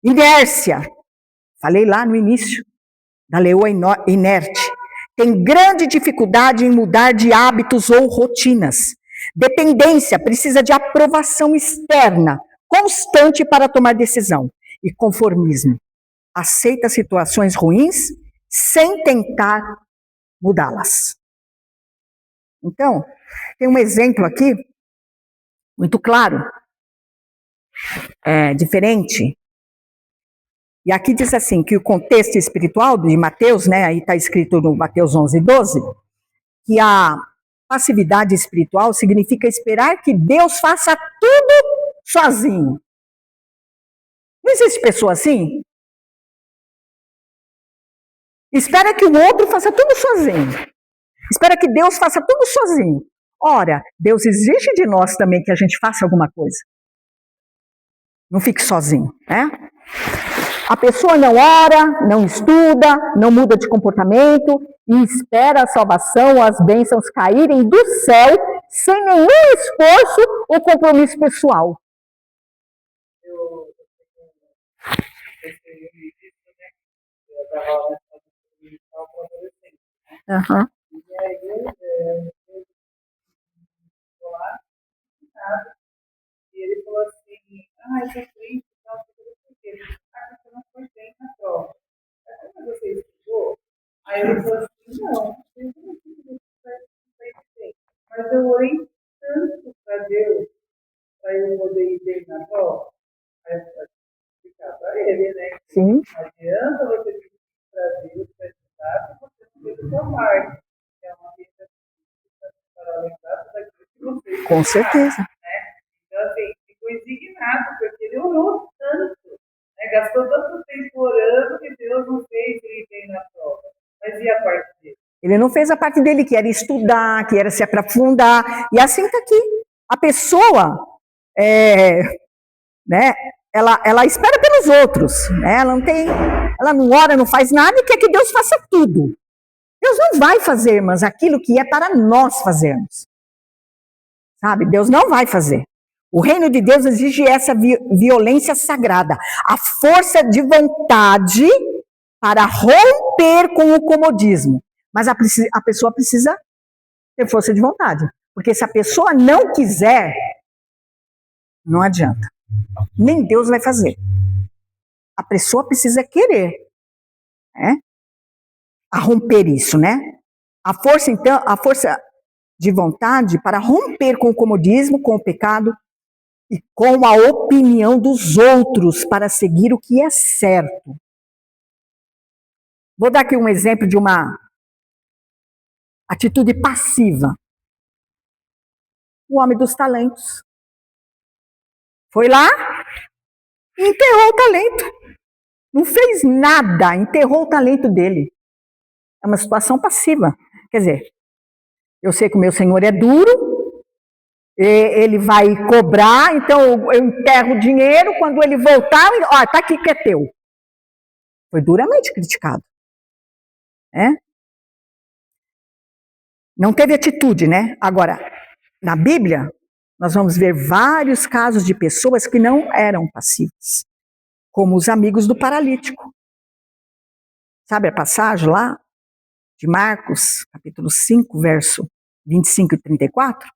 Inércia. Falei lá no início da leoa inerte. Tem grande dificuldade em mudar de hábitos ou rotinas. Dependência, precisa de aprovação externa, constante para tomar decisão. E conformismo, aceita situações ruins sem tentar mudá-las. Então, tem um exemplo aqui, muito claro, diferente. E aqui diz assim, que o contexto espiritual de Mateus, né, aí está escrito no Mateus 11:12, que a passividade espiritual significa esperar que Deus faça tudo sozinho. Não existe pessoa assim? Espera que o outro faça tudo sozinho. Espera que Deus faça tudo sozinho. Ora, Deus exige de nós também que a gente faça alguma coisa. Não fique sozinho, né? A pessoa não ora, não estuda, não muda de comportamento e espera a salvação, as bênçãos caírem do céu sem nenhum esforço ou compromisso pessoal. Eu dava aula na escola experimental para adolescente. Uhum. E aí eu estou lá, nada, e ele falou assim, eu sou triste, tal, por quê? Você não foi bem na prova. Aí quando você estudou, aí ele falou assim, não, eu não sei se você vai bem, mas eu orei tanto para Deus, para eu poder ir bem na prova. Aí eu falei, explicar para ele, né? Sim. Não adianta você pedir para Deus para estudar se você não fez o seu parte. É uma vida para lembrar daquilo que você fez. Com certeza. Né? Então, assim, ficou indignado, porque ele orou tanto, né? Gastou tanto tempo orando que Deus não fez ele bem na prova. Mas e a parte dele? Ele não fez a parte dele, que era estudar, que era se aprofundar. E assim está aqui. A pessoa, né, ela espera pelos outros. Né? Ela não ora, não faz nada e quer que Deus faça tudo. Deus não vai fazer, irmãs, aquilo que é para nós fazermos. Sabe? Deus não vai fazer. O reino de Deus exige essa violência sagrada. A força de vontade para romper com o comodismo. Mas a pessoa precisa ter força de vontade. Porque se a pessoa não quiser, não adianta. Nem Deus vai fazer. A pessoa precisa querer, né? A romper isso, né? A força de vontade para romper com o comodismo, com o pecado e com a opinião dos outros para seguir o que é certo. Vou dar aqui um exemplo de uma atitude passiva. O homem dos talentos. Foi lá e enterrou o talento. Não fez nada, enterrou o talento dele. É uma situação passiva. Quer dizer, eu sei que o meu Senhor é duro, ele vai cobrar, então eu enterro o dinheiro, quando ele voltar, tá aqui que é teu. Foi duramente criticado. Não teve atitude, né? Agora, na Bíblia, nós vamos ver vários casos de pessoas que não eram passivas, como os amigos do paralítico. Sabe a passagem lá de Marcos, capítulo 5, verso 25 e 34?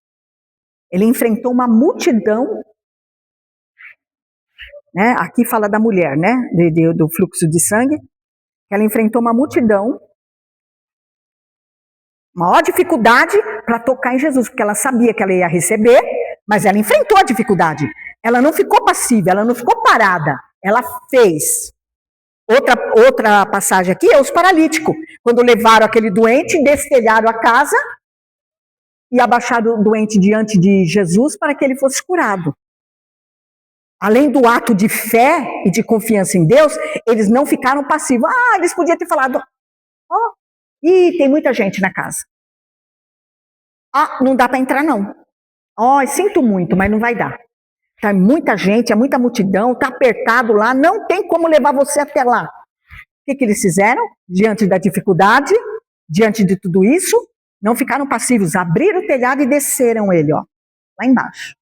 Ele enfrentou uma multidão, né? Aqui fala da mulher, né? Do fluxo de sangue. Ela enfrentou uma multidão, maior dificuldade para tocar em Jesus, porque ela sabia que ela ia receber, mas ela enfrentou a dificuldade. Ela não ficou passiva, ela não ficou parada, ela fez. Outra passagem aqui é os paralíticos. Quando levaram aquele doente, destelharam a casa e abaixaram o doente diante de Jesus para que ele fosse curado. Além do ato de fé e de confiança em Deus, eles não ficaram passivos. Eles podiam ter falado, tem muita gente na casa. Não dá para entrar não. Sinto muito, mas não vai dar. Tá muita gente, é muita multidão, tá apertado lá, não tem como levar você até lá. O que eles fizeram? Diante da dificuldade, diante de tudo isso, não ficaram passivos, abriram o telhado e desceram ele, ó, lá embaixo.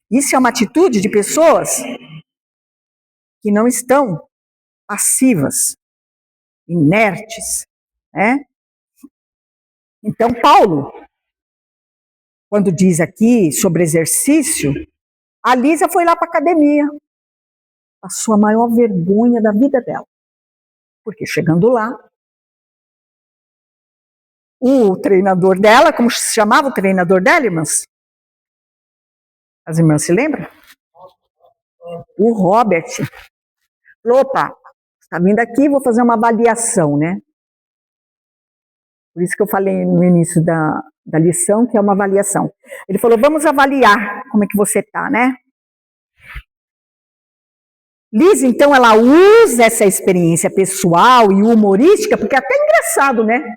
Isso é uma atitude de pessoas que não estão passivas, inertes, né? Então, Paulo, quando diz aqui sobre exercício, a Lisa foi lá para a academia, passou a maior vergonha da vida dela. Porque chegando lá, o treinador dela, como se chamava o treinador dela, irmãs? As irmãs se lembram? O Robert. Falou, opa, está vindo aqui, vou fazer uma avaliação, né? Por isso que eu falei no início da lição, que é uma avaliação. Ele falou, vamos avaliar como é que você está, né? Liz, então, ela usa essa experiência pessoal e humorística, porque é até engraçado, né?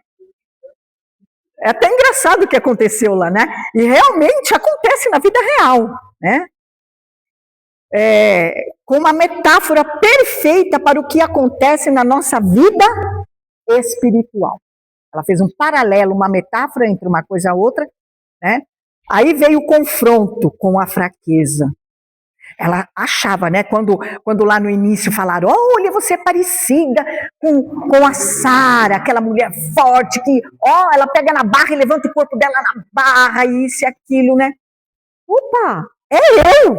É até engraçado o que aconteceu lá, né? E realmente acontece na vida real, né? Com uma metáfora perfeita para o que acontece na nossa vida espiritual. Ela fez um paralelo, uma metáfora entre uma coisa e a outra, né? Aí veio o confronto com a fraqueza. Ela achava, né, quando lá no início falaram, olha, você é parecida com a Sara, aquela mulher forte que, ó, ela pega na barra e levanta o corpo dela na barra, isso e aquilo, né? Opa, é eu!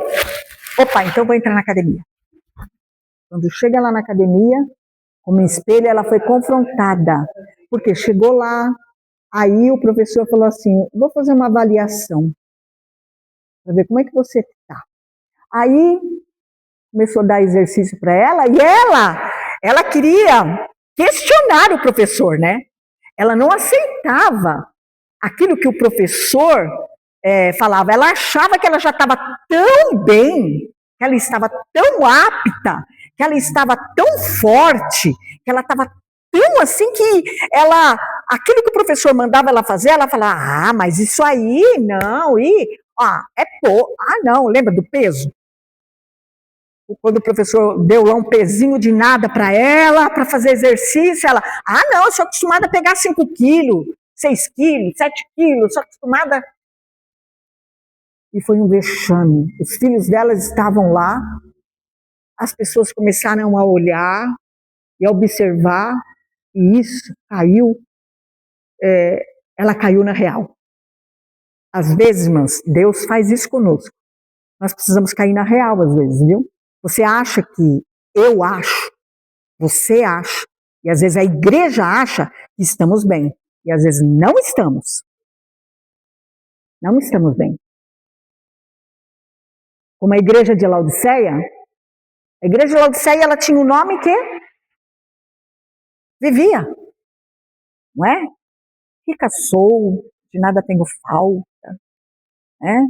Opa, então vou entrar na academia. Quando chega lá na academia, como espelho, ela foi confrontada, porque chegou lá, aí o professor falou assim, vou fazer uma avaliação, para ver como é que você está. Aí começou a dar exercício para ela e ela queria questionar o professor, né? Ela não aceitava aquilo que o professor falava. Ela achava que ela já estava tão bem, que ela estava tão apta, que ela estava tão forte, que ela estava tão assim que aquilo que o professor mandava ela fazer, ela falava, mas isso aí, não, não, lembra do peso? Quando o professor deu lá um pezinho de nada para ela, para fazer exercício, ela, não, eu sou acostumada a pegar 5 quilos, 6 quilos, 7 quilos, sou acostumada. E foi um vexame. Os filhos delas estavam lá, as pessoas começaram a olhar e a observar, e isso caiu, ela caiu na real. Às vezes, irmãs, Deus faz isso conosco. Nós precisamos cair na real, às vezes, viu? Você acha que eu acho, você acha, e às vezes a igreja acha que estamos bem, e às vezes não estamos. Não estamos bem. Como a igreja de Laodiceia, a igreja de Laodiceia, ela tinha um nome que vivia, não é? Rica sou, de nada tenho falta, né?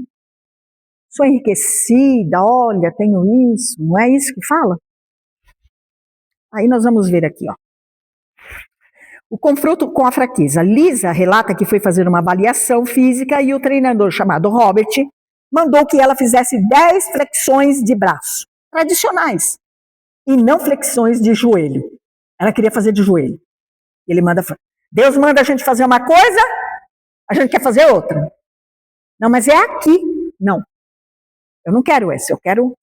Sou enriquecida, olha, tenho isso, não é isso que fala? Aí nós vamos ver aqui, ó. O confronto com a fraqueza. Lisa relata que foi fazer uma avaliação física e o treinador chamado Robert mandou que ela fizesse 10 flexões de braço, tradicionais, e não flexões de joelho. Ela queria fazer de joelho. Deus manda a gente fazer uma coisa, a gente quer fazer outra. Não, mas é aqui. Não. Eu não quero essa, eu quero...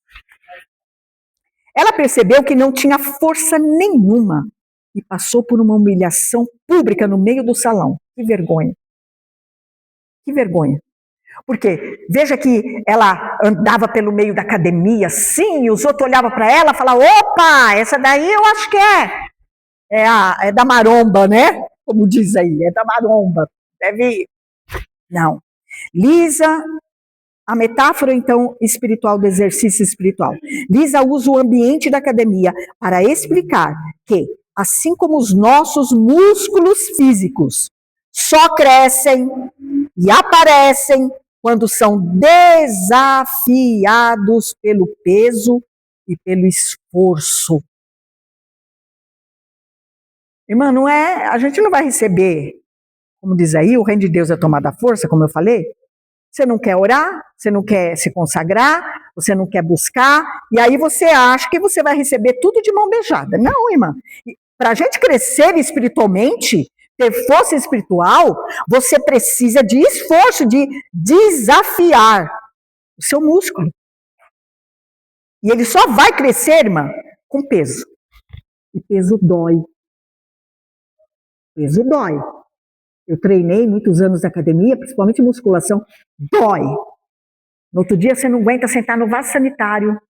Ela percebeu que não tinha força nenhuma e passou por uma humilhação pública no meio do salão. Que vergonha. Que vergonha. Porque, veja que ela andava pelo meio da academia, sim, e os outros olhavam para ela e falavam, opa, essa daí eu acho que é da maromba, né? Como diz aí, é da maromba. Deve ir. Não. Lisa... A metáfora, então, espiritual do exercício espiritual. Lisa usa o ambiente da academia para explicar que, assim como os nossos músculos físicos só crescem e aparecem quando são desafiados pelo peso e pelo esforço. Irmã, a gente não vai receber, como diz aí, o reino de Deus é tomada à força, como eu falei. Você não quer orar, você não quer se consagrar, você não quer buscar, e aí você acha que você vai receber tudo de mão beijada. Não, irmã. Para a gente crescer espiritualmente, ter força espiritual, você precisa de esforço, de desafiar o seu músculo. E ele só vai crescer, irmã, com peso. E peso dói. Peso dói. Eu treinei muitos anos na academia, principalmente musculação, dói. No outro dia você não aguenta sentar no vaso sanitário.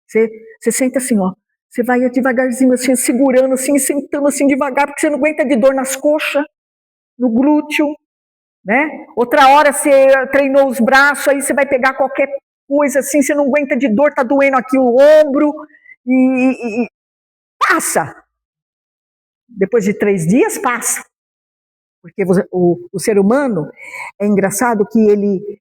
Você senta assim, ó. Você vai devagarzinho assim, segurando assim, sentando assim devagar, porque você não aguenta de dor nas coxas, no glúteo, né? Outra hora você treinou os braços, aí você vai pegar qualquer coisa assim, você não aguenta de dor, tá doendo aqui o ombro, e passa. Depois de 3 dias, passa. Porque o ser humano, é engraçado que ele,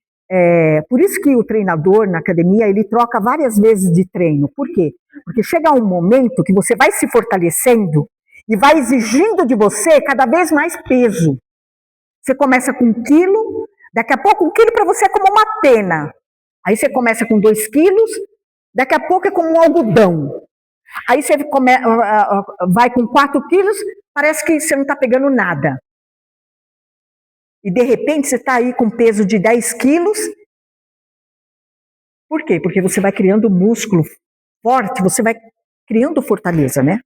por isso que o treinador na academia, ele troca várias vezes de treino. Por quê? Porque chega um momento que você vai se fortalecendo e vai exigindo de você cada vez mais peso. Você começa com 1 quilo, daqui a pouco 1 quilo para você é como uma pena. Aí você começa com 2 quilos, daqui a pouco é como um algodão. Aí você vai com 4 quilos, parece que você não está pegando nada. E de repente você está aí com peso de 10 quilos. Por quê? Porque você vai criando músculo forte, você vai criando fortaleza, né?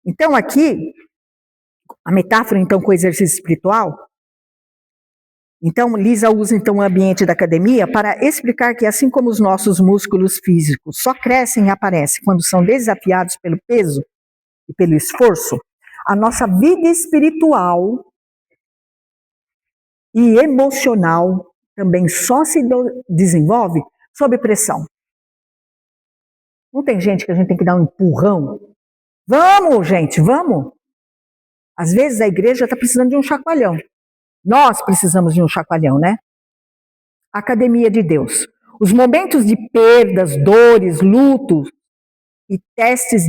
Então aqui, a metáfora então com o exercício espiritual. Então Lisa usa então o ambiente da academia para explicar que assim como os nossos músculos físicos só crescem e aparecem quando são desafiados pelo peso e pelo esforço, a nossa vida espiritual e emocional também só se desenvolve sob pressão. Não tem gente que a gente tem que dar um empurrão? Vamos, gente, vamos! Às vezes a igreja está precisando de um chacoalhão. Nós precisamos de um chacoalhão, né? Academia de Deus. Os momentos de perdas, dores, lutos e testes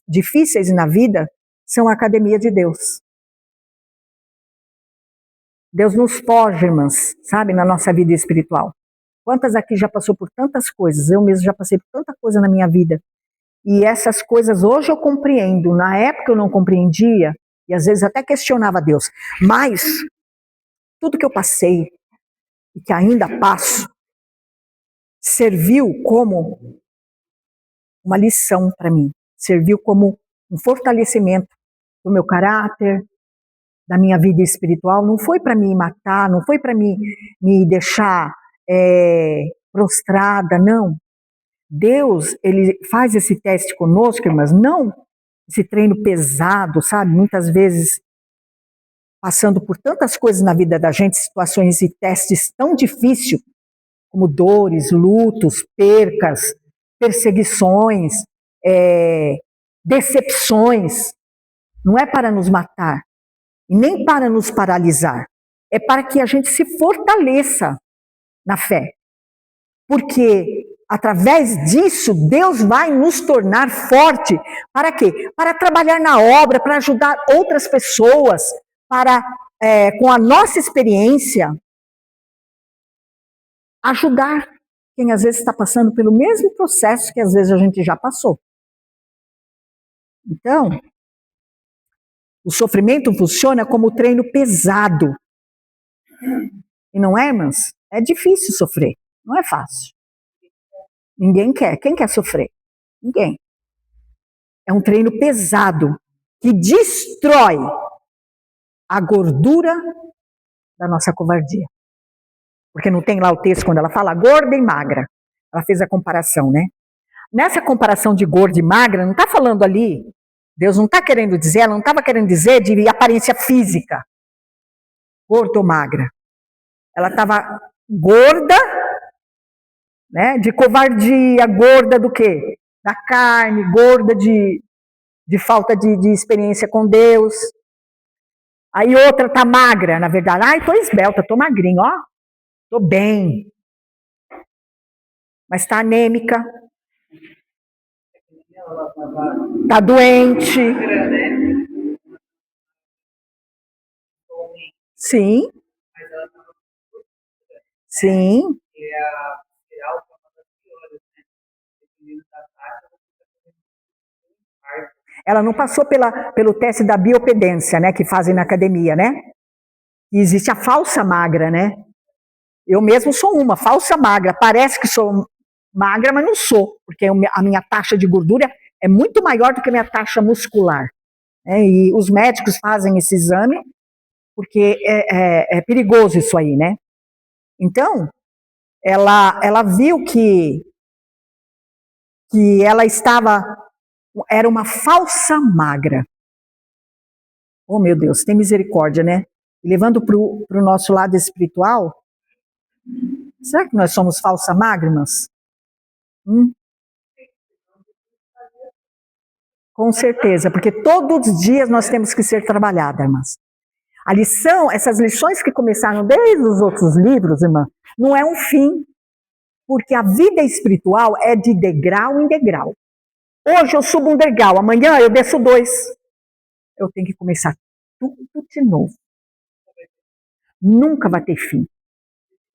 difíceis na vida são a academia de Deus. Deus nos forja, irmãs, sabe, na nossa vida espiritual. Quantas aqui já passou por tantas coisas? Eu mesmo já passei por tanta coisa na minha vida. E essas coisas hoje eu compreendo. Na época eu não compreendia, e às vezes até questionava Deus. Mas tudo que eu passei, e que ainda passo, serviu como uma lição para mim. Serviu como um fortalecimento do meu caráter, da minha vida espiritual. Não foi para me matar, não foi para me deixar prostrada, não. Deus, ele faz esse teste conosco, irmãs, não esse treino pesado, sabe? Muitas vezes passando por tantas coisas na vida da gente, situações e testes tão difíceis, como dores, lutos, percas, perseguições, decepções. Não é para nos matar, e nem para nos paralisar. É para que a gente se fortaleça na fé. Porque através disso, Deus vai nos tornar forte. Para quê? Para trabalhar na obra, para ajudar outras pessoas, para, com a nossa experiência, ajudar quem às vezes está passando pelo mesmo processo que às vezes a gente já passou. Então, o sofrimento funciona como treino pesado. E não é, irmãs? É difícil sofrer, não é fácil. Ninguém quer. Quem quer sofrer? Ninguém. É um treino pesado que destrói a gordura da nossa covardia. Porque não tem lá o texto quando ela fala gorda e magra. Ela fez a comparação, né? Nessa comparação de gorda e magra, não está falando ali, Deus não está querendo dizer, ela não estava querendo dizer de aparência física, gorda ou magra. Ela estava gorda, né, de covardia, gorda do quê? Da carne, gorda de falta de experiência com Deus. Aí outra tá magra, na verdade. Ai, tô esbelta, tô magrinha, ó. Tô bem. Mas tá anêmica. Tá doente. Sim. Sim. Ela não passou pelo teste da biopedância, né, que fazem na academia, né? E existe a falsa magra, né? Eu mesmo sou uma falsa magra. Parece que sou magra, mas não sou, porque a minha taxa de gordura é muito maior do que a minha taxa muscular. Né? E os médicos fazem esse exame porque é perigoso isso aí, né? Então, ela viu que ela era uma falsa magra. Oh, meu Deus, tem misericórdia, né? E levando para o nosso lado espiritual, será que nós somos falsa magras? Com certeza, porque todos os dias nós temos que ser trabalhadas, irmãs. A lição, essas lições que começaram desde os outros livros, irmã, não é um fim, porque a vida espiritual é de degrau em degrau. Hoje eu subo um degrau, amanhã eu desço 2. Eu tenho que começar tudo de novo. Nunca vai ter fim.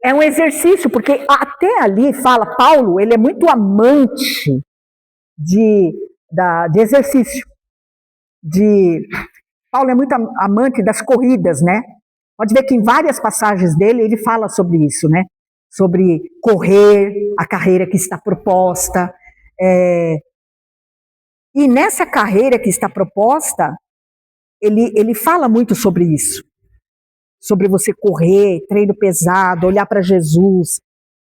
É um exercício, porque até ali fala, Paulo, ele é muito amante de exercício. Paulo é muito amante das corridas, né? Pode ver que em várias passagens dele ele fala sobre isso, né? Sobre correr, a carreira que está proposta. E nessa carreira que está proposta, ele fala muito sobre isso. Sobre você correr, treino pesado, olhar para Jesus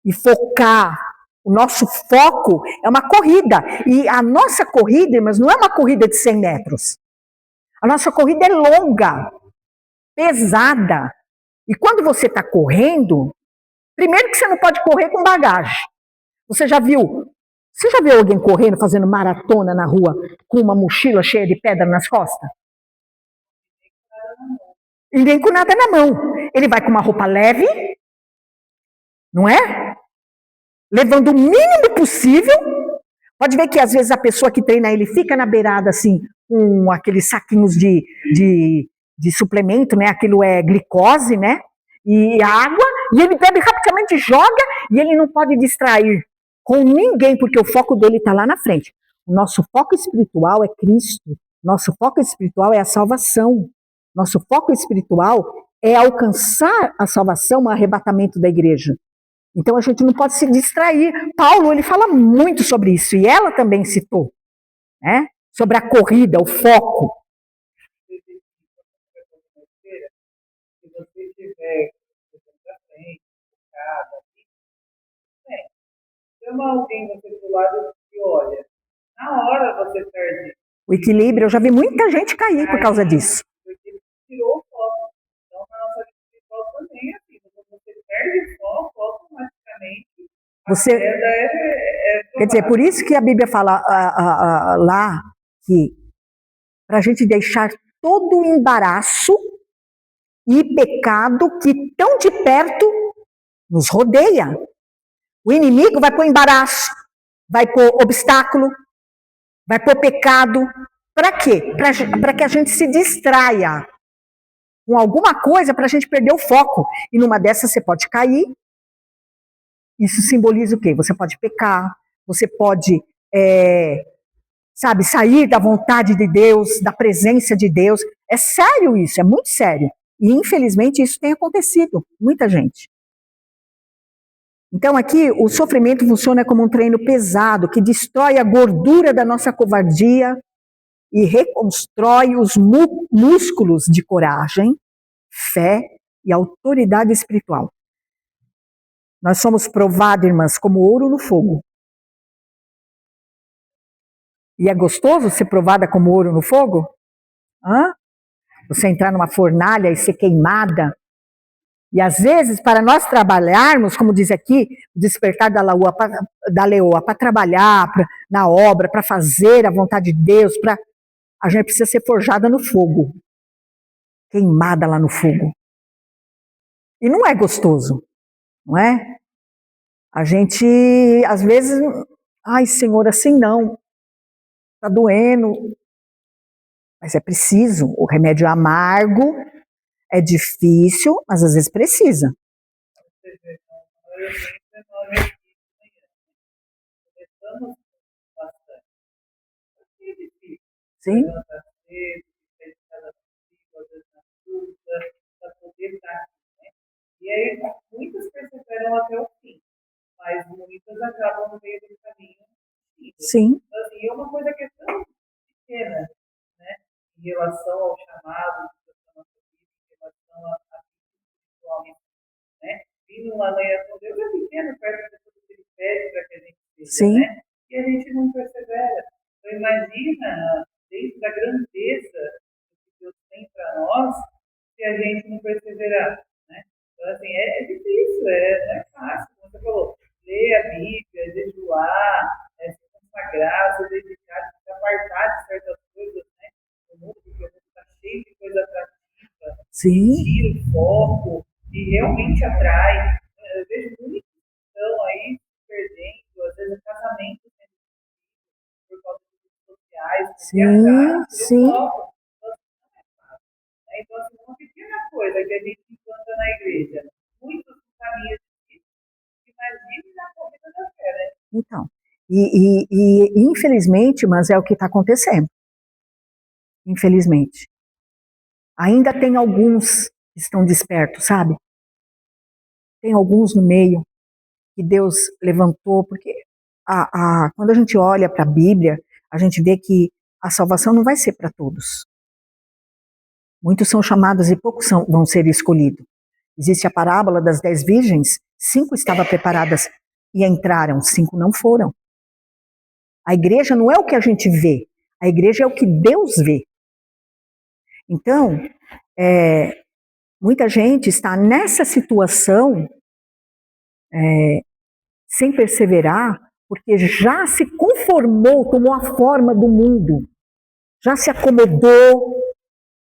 e focar. O nosso foco é uma corrida. E a nossa corrida, mas não é uma corrida de 100 metros. A nossa corrida é longa, pesada. E quando você está correndo, primeiro que você não pode correr com bagagem. Você já viu alguém correndo, fazendo maratona na rua, com uma mochila cheia de pedra nas costas? E nem com nada na mão. Ele vai com uma roupa leve, não é? Levando o mínimo possível. Pode ver que às vezes a pessoa que treina ele fica na beirada assim, com aqueles saquinhos de suplemento, né? Aquilo é glicose, né? E água, e ele bebe rapidamente, joga, e ele não pode distrair com ninguém, porque o foco dele está lá na frente. O nosso foco espiritual é Cristo. Nosso foco espiritual é a salvação. Nosso foco espiritual é alcançar a salvação, o arrebatamento da igreja. Então a gente não pode se distrair. Paulo, ele fala muito sobre isso, e ela também citou, né? Sobre a corrida, o foco. Se você tiver pra frente, focado, chama alguém você do lado e olha. Na hora você perde. O equilíbrio, eu já vi muita gente cair por causa disso. Porque tirou o foco. Então, na nossa vida espiritual também, assim, quando você perde o foco, automaticamente Você, quer dizer, por isso que a Bíblia fala lá que para a gente deixar todo o embaraço e pecado que tão de perto nos rodeia. O inimigo vai pôr embaraço, vai pôr obstáculo, vai pôr pecado. Para quê? Para que a gente se distraia com alguma coisa para a gente perder o foco. E numa dessas você pode cair. Isso simboliza o quê? Você pode pecar, você pode, sair da vontade de Deus, da presença de Deus. É sério isso, é muito sério. E infelizmente isso tem acontecido, muita gente. Então aqui o sofrimento funciona como um treino pesado que destrói a gordura da nossa covardia e reconstrói os músculos de coragem, fé e autoridade espiritual. Nós somos provados, irmãs, como ouro no fogo. E é gostoso ser provada como ouro no fogo? Hã? Você entrar numa fornalha e ser queimada. E às vezes, para nós trabalharmos, como diz aqui, o despertar da leoa, para trabalhar na obra, para fazer a vontade de Deus, a gente precisa ser forjada no fogo. Queimada lá no fogo. E não é gostoso, não é? A gente, às vezes, ai Senhor, assim não. Está doendo. Mas é preciso. O remédio é amargo, é difícil, mas às vezes precisa. Sim, levanta cedo, fica de casa contigo, às vezes na chuva, para poder estar aqui, né? E aí muitas perseveram até o fim, mas muitas acabam no meio do caminho. sim, Então, assim, é uma coisa que é tão pequena, né? Em relação ao chamado de Deus na nossa vida, em relação à vida espiritual, né? Vindo uma manhã com Deus é pequeno perto de tudo que Ele pede para que a gente seja, sim, né? E a gente não persevera. Então, imagina, dentro da grandeza que Deus tem para nós, se a gente não perseverar, né? Então, assim, é difícil, não é fácil, como você falou, ler a Bíblia, jejuar, se consagrar, se dedicar, se apartar de certas coisas, né? No mundo, porque o mundo está cheio de coisa atrativa, sim, tira o foco e realmente atrai. Eu vejo muitos que estão aí se perdendo, às vezes casamento sendo por causa das redes sociais, porque sim, atrai, tira o sim. foco. Então, assim, não é fácil, né? Então, assim, uma pequena coisa que a gente encontra na igreja, muitos caminhos difíceis, imagine na corrida da fé, né? Então, e infelizmente, mas é o que está acontecendo. Infelizmente. Ainda tem alguns que estão despertos, sabe? Tem alguns no meio que Deus levantou, porque quando a gente olha para a Bíblia, a gente vê que a salvação não vai ser para todos. Muitos são chamados e poucos vão ser escolhidos. Existe a parábola das 10 virgens, 5 estavam preparadas e entraram, 5 não foram. A igreja não é o que a gente vê, a igreja é o que Deus vê. Então, muita gente está nessa situação sem perseverar, porque já se conformou, tomou a forma do mundo, já se acomodou,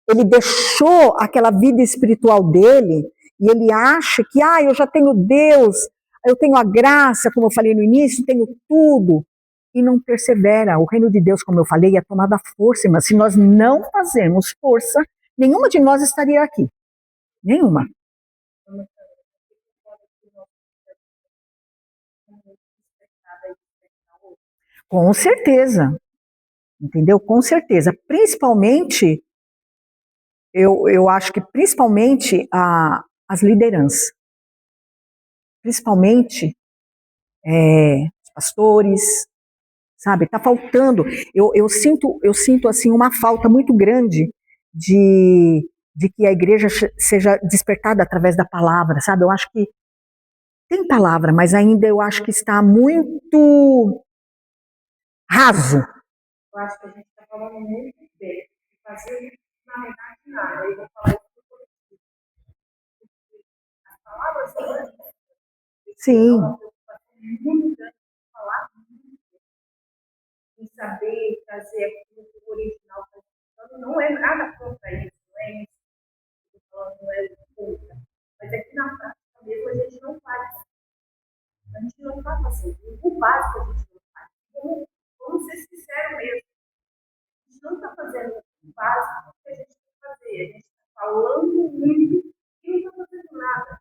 ele deixou aquela vida espiritual dele e ele acha que, eu já tenho Deus, eu tenho a graça, como eu falei no início, tenho tudo, e não persevera. O reino de Deus, como eu falei, é tomada força, mas se nós não fazermos força, nenhuma de nós estaria aqui. Nenhuma. Com certeza. Entendeu? Com certeza. Principalmente, eu acho que principalmente as lideranças. Principalmente os pastores, sabe? Está faltando. Eu sinto assim uma falta muito grande de que a igreja seja despertada através da palavra, sabe? Eu acho que tem palavra, mas ainda eu acho que está muito raso. Eu acho que a gente está falando muito bem. Fazer isso, na verdade, nada. Eu vou falar isso por coletivo. As palavras são grandes. Sim. É uma preocupação muito grande de falar muito bem. Em saber trazer aquilo que o original está falando. Não é nada contra isso, não é isso. Eu estou falando, não é contra. Mas aqui na prática mesmo a gente não faz. A gente não está fazendo. O básico a gente não faz. Vamos ser sinceros mesmo. A gente não está fazendo o básico que a gente tem que fazer. A gente está falando muito e não está fazendo nada.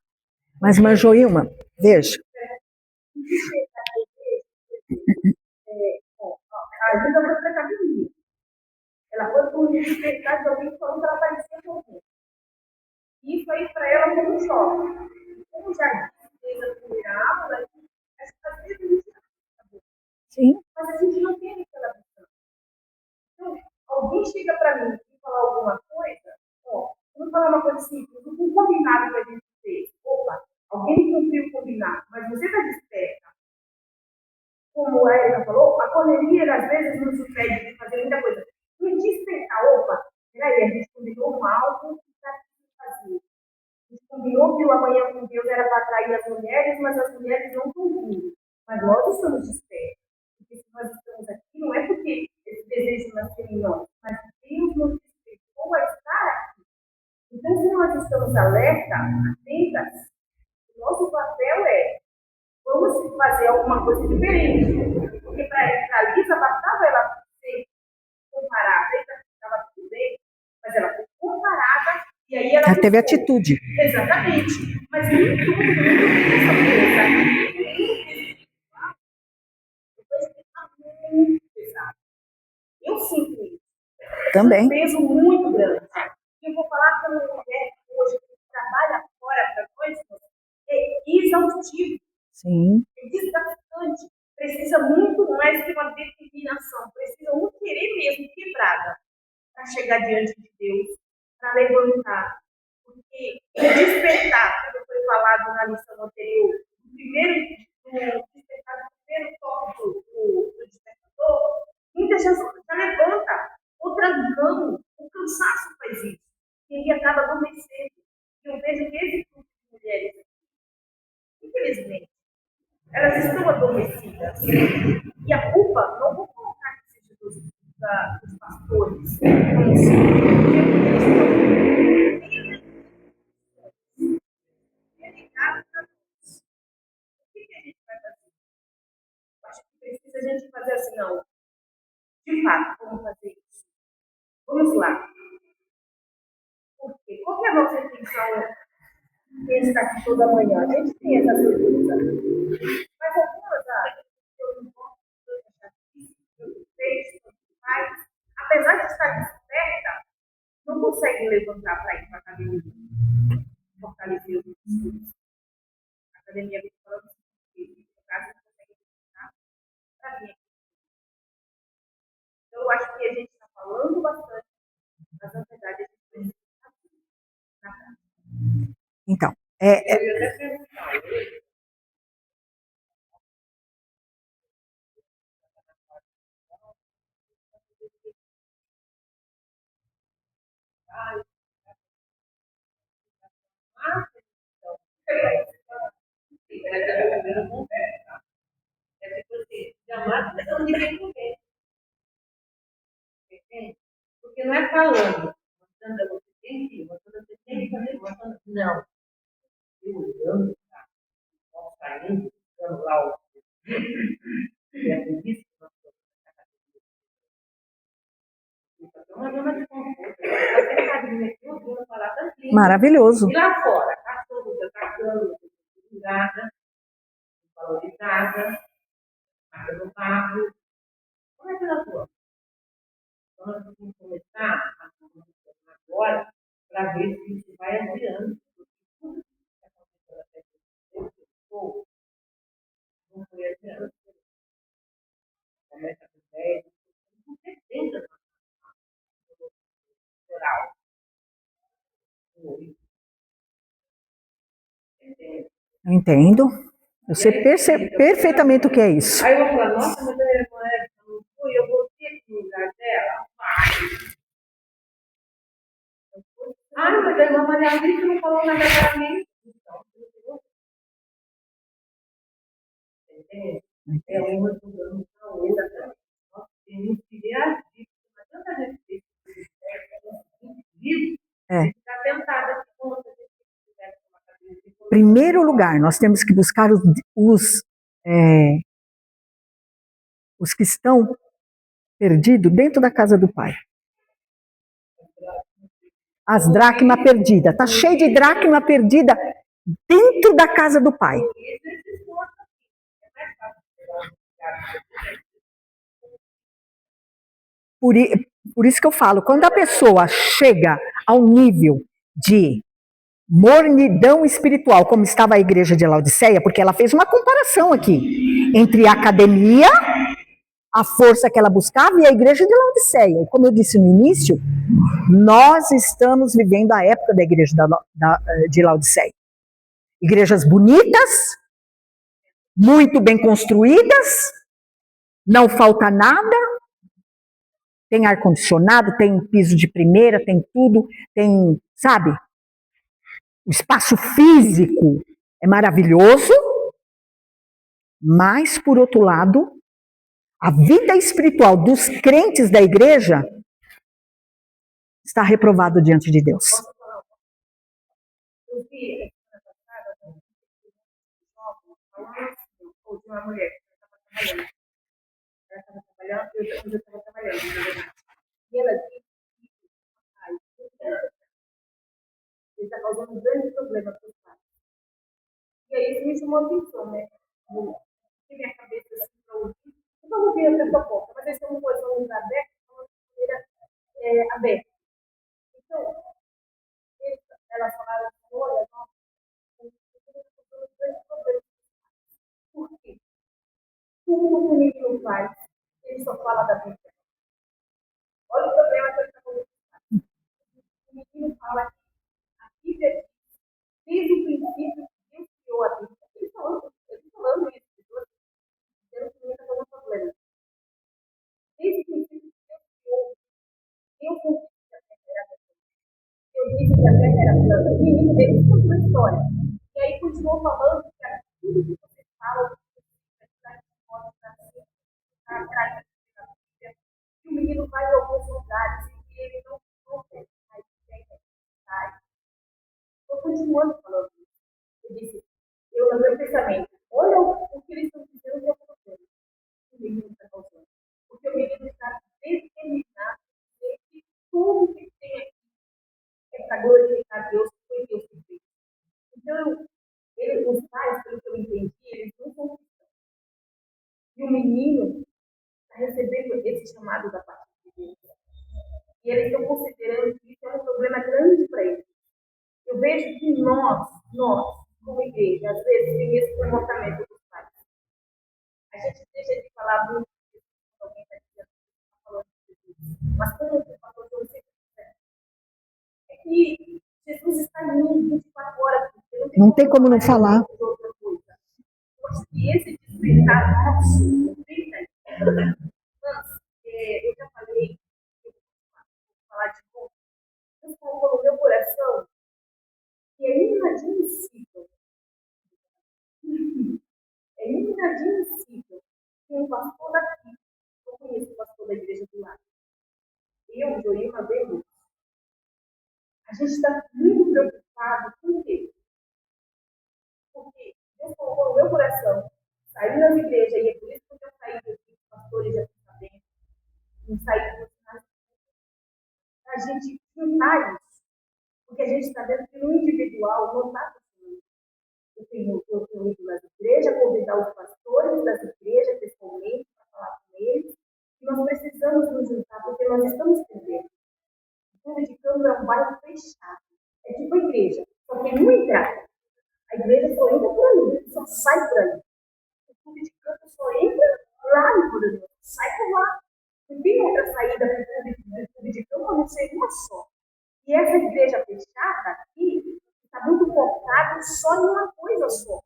Mas, irmã Joilma, veja. A Gina foi para a academia. Ela foi por necessidade de alguém que falou que ela parecia com alguém. Isso aí para ela foi um choque. Como já fez a primeira aula, às vezes a gente não. Sim. Mas a gente não tem aquela visão. Então, alguém chega para mim e fala alguma coisa, vamos falar uma coisa simples, um combinado que a gente fez. Opa, alguém cumpriu o combinado, mas você está desperta. Como a Erika falou, a correria às vezes nos impede de fazer muita coisa. E despertar, opa, peraí, a gente combinou algo que está fazer. A gente combinou que o amanhã com Deus era para atrair as mulheres, mas as mulheres não estão vindo. Mas nós estamos despertos. Porque se nós estamos aqui, não é porque esse desejo nasceu em nós, mas Deus nos despertou a estar aqui. Então, se nós estamos alerta, atentas, o nosso papel é vamos fazer alguma coisa diferente. Porque para a Lisa bastava ela ser comparada, estava tudo bem, mas ela foi comparada e aí ela teve atitude. Exatamente. Mas nem todo mundo tem essa força. Depois fica muito pesado. Eu sinto isso. Também. Um peso muito grande. E eu vou falar como mulher hoje que trabalha fora para nós, é exaustivo. Sim. É desgastante. Precisa muito mais que uma determinação. Precisa um querer mesmo quebrada para chegar diante de Deus, para levantar. Porque despertar, como foi falado na lição anterior, o despertar do primeiro toque do despertador, muitas vezes já levanta, outras não. O cansaço faz isso. E ele acaba adormecendo. E eu vejo que esse grupo de mulheres, infelizmente, elas estão adormecidas. E a culpa, não vou colocar que seja dos pastores, como se eles estão ligados a nós. O que a gente vai fazer? Eu acho que precisa a gente fazer assim, não. De fato, vamos fazer isso. Vamos lá. Por quê? Qual é a nossa intenção em estar aqui toda manhã? A gente tem essa certeza. Mas algumas áreas, eu não posso deixar isso, eu vejo, mas, apesar de estar desperta, não consegue levantar para ir para a academia. Fortalecer os estudos. A academia vem falando que no caso não consegue levantar para vir aqui. Então, eu acho que a gente está falando bastante, mas na verdade a gente precisa estar aqui, na prática. Então, Eu ia até perguntar, é tipo assim, jamais não ninguém convence, entende? Porque não é falando, mostrando a você tem que ir, mostrando a você tem que fazer, mostrando, não. Eu olhando, nós saindo, ficando lá o e é por isso que nós estamos na academia. Então, uma zona de conforto. Você está vindo aqui ouvindo falar tanto. maravilhoso. E lá fora, cachorro atacando, desligada, valorizada, marca no barro. Como é que ela foi? Então, nós temos que começar a funcionar agora para ver se isso vai adiante. Porque tudo que está acontecendo até que não foi adiante. Começa com 10, com 70 oral. Eu entendo. Eu sei perfeitamente o que é isso. Aí eu vou falar, nossa, mas a irmã não foi, eu vou ter que no lugar dela. Ah, mas a irmã Maria Alice não falou nada para mim. Então, entende? É uma ajudando a outra. Nós temos que reagir. Não adianta a gente ter vivo e ficar tentada de conta de que tivesse uma cabeça. Em primeiro lugar, nós temos que buscar os que estão perdidos dentro da casa do Pai. As dracmas perdidas. Está cheio de dracma perdida dentro da casa do Pai. Por isso que eu falo, quando a pessoa chega ao nível de mornidão espiritual, como estava a igreja de Laodiceia, porque ela fez uma comparação aqui entre a academia, a força que ela buscava, e a igreja de Laodiceia. E como eu disse no início, nós estamos vivendo a época da igreja de Laodiceia. Igrejas bonitas, muito bem construídas, não falta nada, tem ar-condicionado, tem piso de primeira, tem tudo, tem, sabe? O espaço físico é maravilhoso, mas, por outro lado, a vida espiritual dos crentes da igreja está reprovada diante de Deus. Eu vi semana passada de uma mulher que estava trabalhando. Ela estava trabalhando, eu estava trabalhando, na verdade. E ela disse que ele está causando um grande problema para os pais. E aí isso me chamou a atenção, né? Que minha cabeça assim para ouvir. Vamos ver essa proposta, mas essa é uma coisa, um lugar aberto, de uma maneira aberto. Então, elas falaram, olha, nós temos dois problemas. Por quê? Tudo que o menino faz, ele só fala da Bíblia. Olha o problema que ele está colocando. O menino fala que a Bíblia diz, desde o princípio que Deus criou a Bíblia. Ele falando isso, dizendo que o menino está com um problema. Desde o princípio que Deus criou, Deus não disse que a terra era redonda. Deus disse que a terra era plana. O menino dele conta uma história. E aí continuou falando que tudo que você fala, que o menino vai em alguns lugares e que ele não consegue sair. Estou continuando falando isso. Eu disse, no meu pensamento, olha o que eles estão dizendo que é o problema. O menino está causando. Porque o menino está determinado de que tudo que tem aqui é para glorificar Deus, que foi Deus que fez. Então, os pais, pelo que eu entendi, eles não conquistam. E o menino está recebendo esse chamado da parte de Deus. E eles estão considerando que isso é um problema grande para eles. Eu vejo que nós, como igreja, às vezes tem esse comportamento dos pais. A gente deixa de falar muito de alguém está dizendo que está falando de Jesus. Mas como o pastor João sempre disser, é que Jesus está em mim 24 horas. Não tem como não falar. Eu acho que esse despertar nosso, eu já falei, eu vou falar de novo, Deus colocou no meu coração que é inadmissível que um pastor daqui, eu conheço o pastor da igreja do lado, eu, Joilma, vemos, a gente está muito preocupado com o quê? Porque Deus colocou no meu coração, sair das igrejas, e é por isso que eu saí daqui, os pastores já estão sabendo, não saí dos sinais, a gente juntar isso, porque a gente está vendo que no individual não está funcionando. Eu tenho ido nas igrejas, convidar os pastores das igrejas pessoalmente para falar com eles, e nós precisamos nos juntar, porque nós estamos perdendo. O clube de câmara é um bairro fechado, é tipo a igreja, só tem uma entrada. A igreja só entra por ali, só sai por ali. O clube de campo só entra lá no Poderoso, sai por lá. Não tem outra saída para o clube de campo, a não ser uma só. E essa igreja fechada aqui está muito focada só em uma coisa só.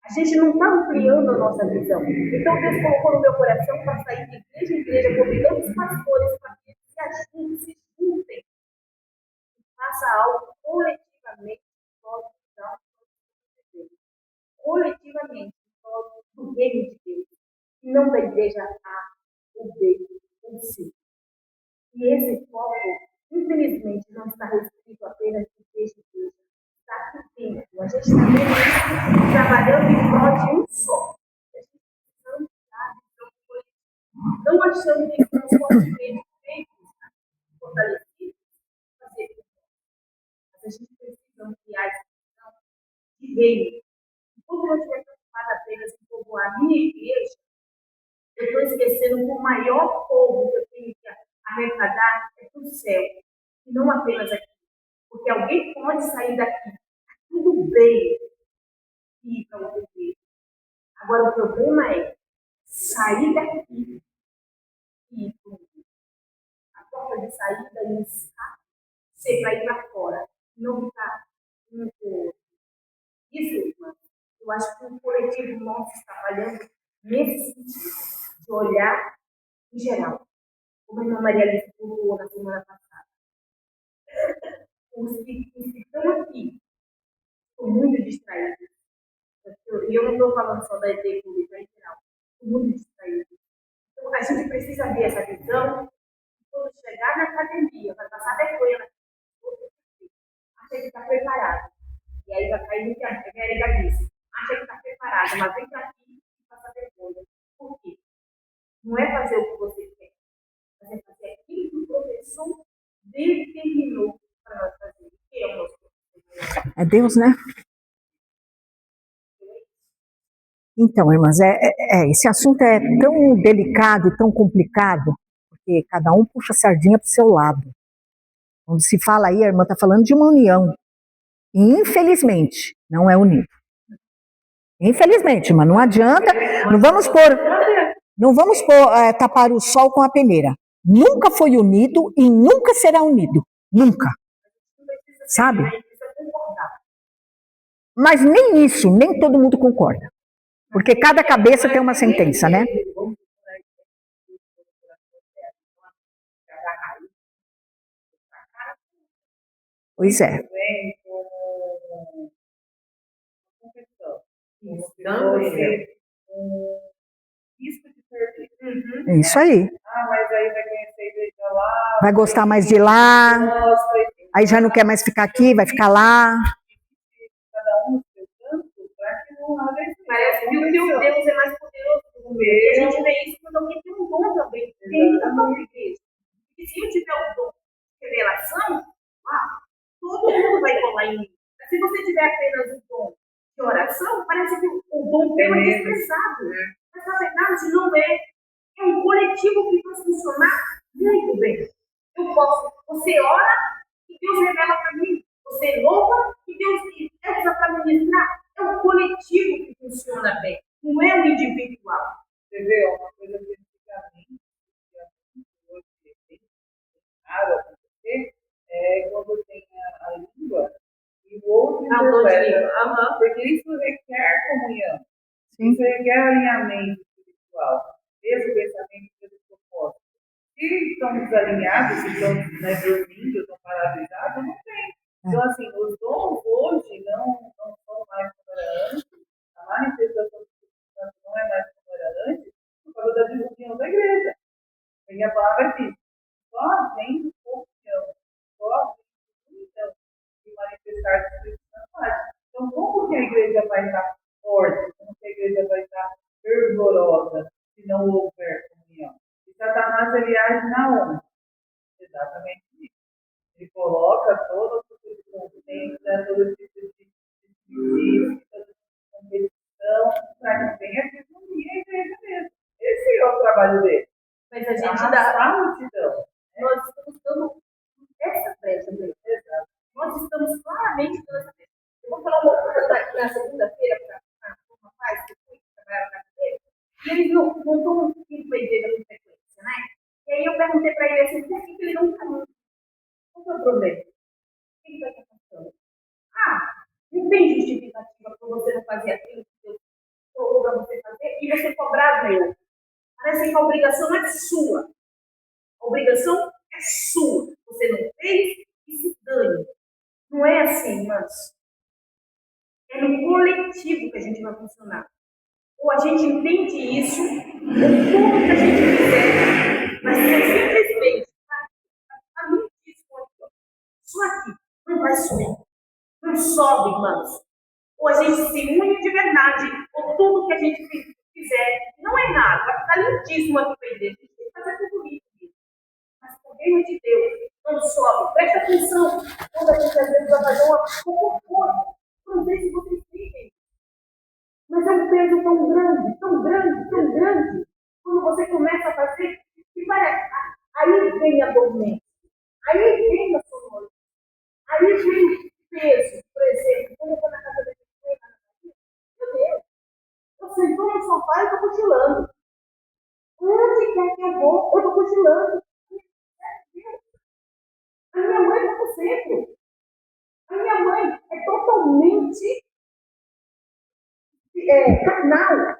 A gente não está ampliando a nossa visão. Então Deus colocou no meu coração para sair de igreja em igreja, convidando os pastores para que eles se juntem e façam algo coletivamente coletivamente do reino de Deus, e não da igreja A, ou B, ou C. E esse foco, infelizmente, não está restrito apenas à igreja de Deus. Está aqui dentro. A gente está vendo trabalhando em prol de um só. A gente não está não achando que somos fortemente feitos, fortalecidos, fazer isso. Mas a gente precisa ampliar essa visão de reino. Quando eu estiver preocupada apenas em povoar a minha igreja, eu estou esquecendo que o maior povo que eu tenho que arrecadar é do céu, e não apenas aqui. Porque alguém pode sair daqui, tudo bem, e ir para outra igreja. Agora, o problema é sair daqui e ir para outra igreja. A porta de saída e escape ser para ir para fora, não ficar um com o outro. Isso, irmã. Eu acho que o coletivo nosso está trabalhando nesse sentido, de olhar em geral. Como a irmã Maria Alice falou na semana passada. Os que estão aqui estão muito distraídos. E eu não estou falando só da ET pública em geral. Estão muito distraídos. Então, a gente precisa ver essa visão. Quando chegar na academia, vai passar vergonha na acha que está preparado. E aí vai cair no que a Erika disse. Acha que está preparado, mas vem para aqui e passa vergonha. Por quê? Não é fazer o que você quer, mas é fazer aquilo que o professor determinou para nós fazer. Que é o nosso professor. É Deus, né? Então, irmãs, esse assunto é tão delicado e tão complicado, porque cada um puxa a sardinha para o seu lado. Quando se fala aí, a irmã está falando de uma união. E, infelizmente, não é unido. Infelizmente, mas não adianta, não vamos tapar o sol com a peneira. Nunca foi unido e nunca será unido. Nunca. Sabe? Mas nem isso, nem todo mundo concorda. Porque cada cabeça tem uma sentença, né? Pois é. Risco de perder. É isso aí. Mas aí vai conhecer a igreja lá. Vai gostar mais de lá. Aí já não quer mais ficar aqui, vai ficar lá. Cada um no seu canto, para que não haja isso. Parece que o teu Deus é mais poderoso que o meu. E a gente vê isso quando alguém tem um dom também dentro da própria igreja. E se eu tiver o dom de revelação, todo mundo vai colar em mim. Se você tiver apenas o dom de oração, parece que o dom teu é desprezado. Mas na verdade não é. É um coletivo que vai funcionar muito bem. Você ora e Deus revela para mim. Você louva e Deus usa para ministrar. É um coletivo que funciona bem. Não é um individual. Você vê, uma coisa que antigamente, hoje tem nada a acontecer, é quando tem a língua e o outro interpreta. Porque isso requer comunhão. Sim. Isso requer alinhamento espiritual. Mesmo pensamento, mesmo propósito. Se estão desalinhados, se estão dormindo, estão paralisados, não tem. Então, assim, os dons hoje não são mais como era antes. A manifestação do Espírito Santo não é mais como era antes, por causa da desunião da igreja. E a palavra diz: só vem comunhão, só vem união de manifestar o Espírito Santo. Então, como que a igreja vai estar forte? Como que a igreja vai estar fervorosa se não houver comunhão? E Satanás, ele age na onda. Exatamente isso. Ele coloca toda a consciência, todo tipo de competição, para que venha desunir a igreja mesmo. Esse é o trabalho dele. Mas a gente a multidão. Nós estamos dando essa brecha mesmo. Nós estamos claramente dando essa brecha. Eu vou falar uma coisa na segunda-feira para um rapaz que foi trabalhar na casa dele, e eles não estão indo para a igreja com frequência, né? E aí eu perguntei para ele assim, por que ele não está indo? Qual é o problema? O que está acontecendo? Não tem justificativa para você não fazer aquilo que Deus falou para você fazer e você cobrar dele. Parece que a obrigação é sua. A obrigação é sua. Você não fez e se dane. Não é assim, irmãos. É no coletivo que a gente vai funcionar. Ou a gente entende isso, ou tudo que a gente fizer vai ser simplesmente só aqui. Não vai subir. Não sobe, irmãos. Ou a gente se une de verdade, ou tudo que a gente fizer não é nada. Vai ficar lindíssimo aqui para a igreja. A gente tem que fazer tudo isso. Mas o reino de Deus não sobe. Presta atenção. Quando a gente às vezes vai fazer uma coisa, não sei se vocês entendem. Mas é um peso tão grande, tão grande, tão grande. Quando você começa a fazer, que parece. Aí vem a dormência. Aí vem a sonolência. Aí vem o peso. Por exemplo, quando eu estou na casa da minha meu Deus, eu sentou no sofá e estou cochilando. Onde quer que eu vou, eu estou cochilando. A minha mãe está no centro. A minha mãe é totalmente carnal.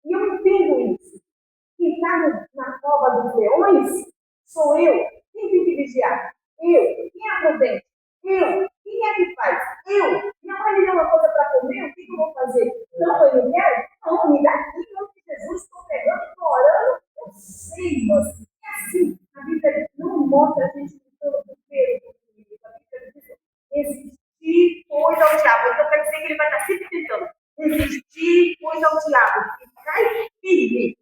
E eu entendo isso. Quem está na cova dos leões sou eu. Quem tem que vigiar? Eu. Quem é prudente? Eu. Quem é que faz? Eu. Minha mãe me deu uma coisa para comer, o que eu vou fazer? Não, eu não quero? Não, me dá aqui, em nome de Jesus, estou pregando, estou orando. Eu sei, mas é assim. A Bíblia não mostra a gente lutando por Deus. A Bíblia diz resistir coisa ao diabo. Então quer dizer que ele vai estar sempre tentando resistir coisa ao diabo. Cai firme.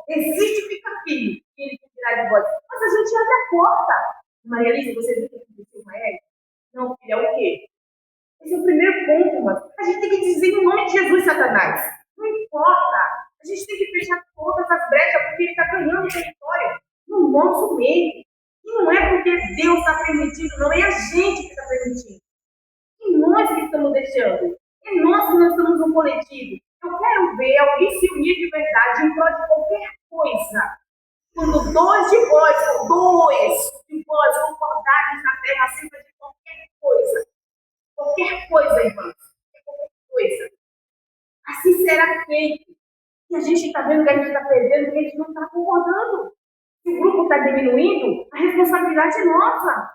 Resiste e fica firme. E ele tirar de voz. Mas a gente abre a porta. Maria Alice, você viu o que aconteceu com a Érica? Não, filha, o quê? Esse é o primeiro ponto, mas a gente tem que dizer em nome de Jesus, Satanás. Não importa. A gente tem que fechar todas as brechas, porque ele está ganhando território no nosso meio. E não é porque porque Deus está permitindo, não é a gente que está permitindo. E nós que estamos deixando. É nós que nós estamos no coletivo. Eu quero ver alguém se unir de verdade em prol de qualquer coisa. Quando dois de vós concordarem na terra acerca de qualquer coisa, irmãos, qualquer coisa, assim será feito. E a gente está vendo que a gente está perdendo, que a gente não está concordando. Se o grupo está diminuindo, a responsabilidade é nossa.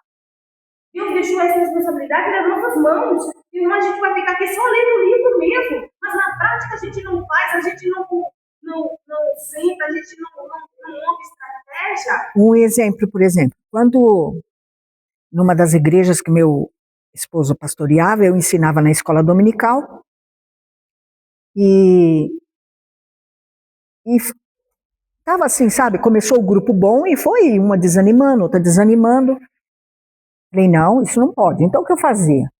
Deus deixou essa responsabilidade nas nossas mãos. Senão a gente vai ficar aqui só lendo o livro mesmo. Mas na prática a gente não faz, a gente não senta, a gente não monta estratégia. Um exemplo, por exemplo, quando numa das igrejas que meu esposo pastoreava, eu ensinava na escola dominical e estava assim, sabe, começou o grupo bom e foi uma desanimando, outra desanimando. Falei, não, isso não pode. Então o que eu fazia?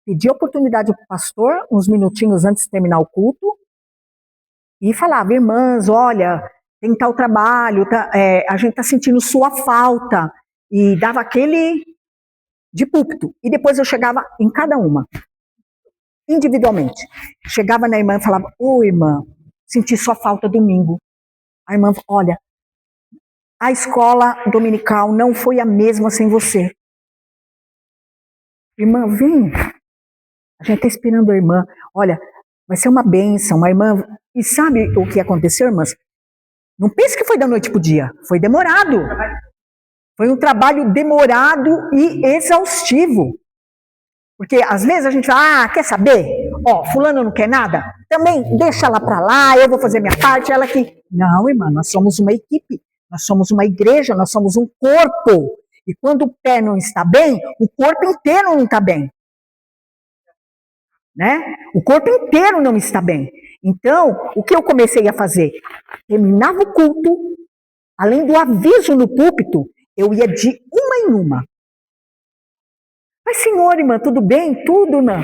Pedi oportunidade para o pastor, uns minutinhos antes de terminar o culto, e falava, irmãs, olha, tem tal trabalho, a gente está sentindo sua falta, e dava aquele de púlpito, e depois eu chegava em cada uma, individualmente. Chegava na irmã e falava, ô irmã, senti sua falta domingo. A irmã, olha, a escola dominical não foi a mesma sem você. Irmã, vem. A gente está esperando a irmã. Olha, vai ser uma bênção, uma irmã. E sabe o que aconteceu, irmãs? Não pense que foi da noite para o dia. Foi demorado. Foi um trabalho demorado e exaustivo. Porque às vezes a gente fala, quer saber? Ó, fulano não quer nada? Também deixa ela para lá, eu vou fazer minha parte, ela que... Não, irmã, nós somos uma equipe, nós somos uma igreja, nós somos um corpo. E quando o pé não está bem, o corpo inteiro não está bem. Né? O corpo inteiro não está bem. Então, o que eu comecei a fazer? Terminava o culto, além do aviso no púlpito, eu ia de uma em uma. Mas, senhor, irmã, tudo bem? Tudo, não?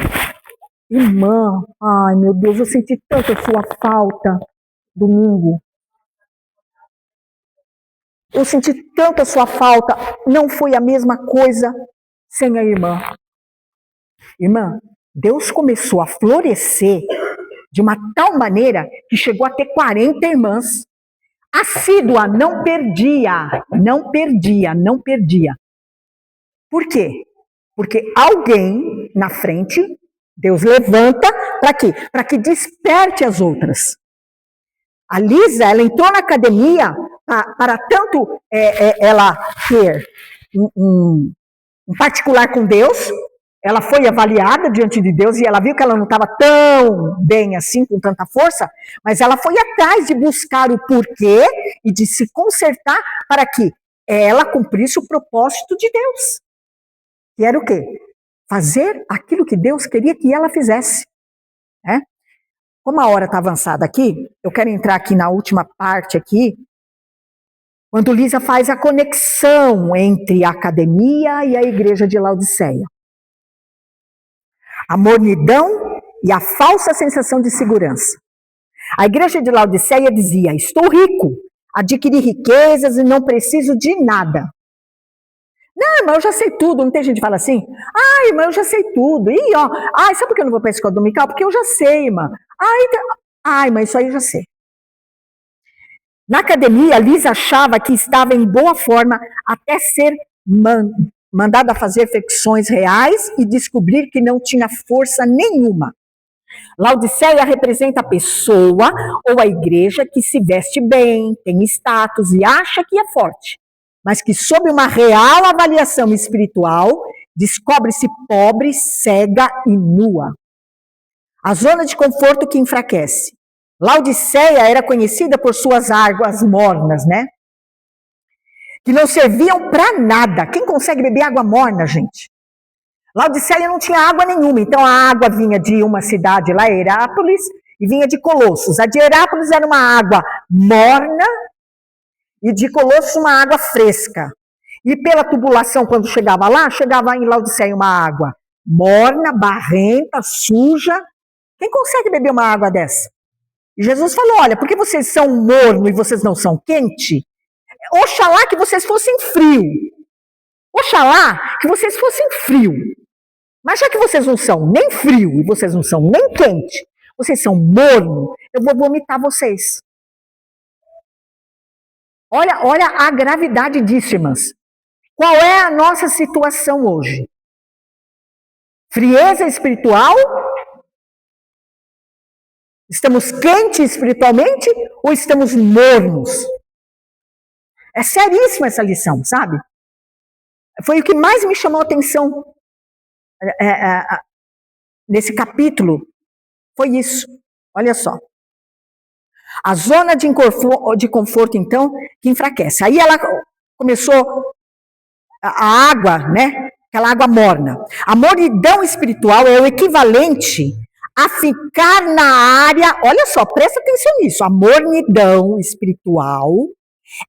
Irmã, ai, meu Deus, eu senti tanto a sua falta domingo. Eu senti tanto a sua falta. Não foi a mesma coisa sem a irmã. Irmã, Deus começou a florescer de uma tal maneira que chegou a ter 40 irmãs. Assídua, não perdia. Por quê? Porque alguém na frente, Deus levanta para quê? Para que desperte as outras. A Lisa, ela entrou na academia para tanto ela ter um particular com Deus. Ela foi avaliada diante de Deus e ela viu que ela não estava tão bem assim, com tanta força, mas ela foi atrás de buscar o porquê e de se consertar para que ela cumprisse o propósito de Deus. Que era o quê? Fazer aquilo que Deus queria que ela fizesse. Né? Como a hora está avançada aqui, eu quero entrar aqui na última parte aqui, quando Lisa faz a conexão entre a academia e a igreja de Laodiceia. A mornidão e a falsa sensação de segurança. A igreja de Laodiceia dizia, estou rico, adquiri riquezas e não preciso de nada. Não, irmã, eu já sei tudo. Não tem gente que fala assim? Ah, irmã, eu já sei tudo. E ó, sabe por que eu não vou para a escola dominical? Porque eu já sei, irmã. Irmã, isso aí eu já sei. Na academia, Lisa achava que estava em boa forma até ser mandada a fazer flexões reais e descobrir que não tinha força nenhuma. Laodiceia representa a pessoa ou a igreja que se veste bem, tem status e acha que é forte, mas que sob uma real avaliação espiritual, descobre-se pobre, cega e nua. A zona de conforto que enfraquece. Laodiceia era conhecida por suas águas mornas, né? Que não serviam para nada. Quem consegue beber água morna, gente? Laodiceia não tinha água nenhuma, então a água vinha de uma cidade lá, Herápolis, e vinha de Colossos. A de Herápolis era uma água morna e de Colossos uma água fresca. E pela tubulação, quando chegava lá, chegava em Laodiceia uma água morna, barrenta, suja. Quem consegue beber uma água dessa? E Jesus falou, olha, porque vocês são morno e vocês não são quente, oxalá que vocês fossem frio. Oxalá que vocês fossem frio. Mas já que vocês não são nem frio e vocês não são nem quente, vocês são morno, eu vou vomitar vocês. Olha a gravidade disso, irmãs. Qual é a nossa situação hoje? Frieza espiritual? Estamos quentes espiritualmente ou estamos mornos? É seríssima essa lição, sabe? Foi o que mais me chamou a atenção nesse capítulo. Foi isso. Olha só. A zona de conforto, então, que enfraquece. Aí ela começou a água, né? Aquela água morna. A mornidão espiritual é o equivalente a ficar na área. Olha só, presta atenção nisso. A mornidão espiritual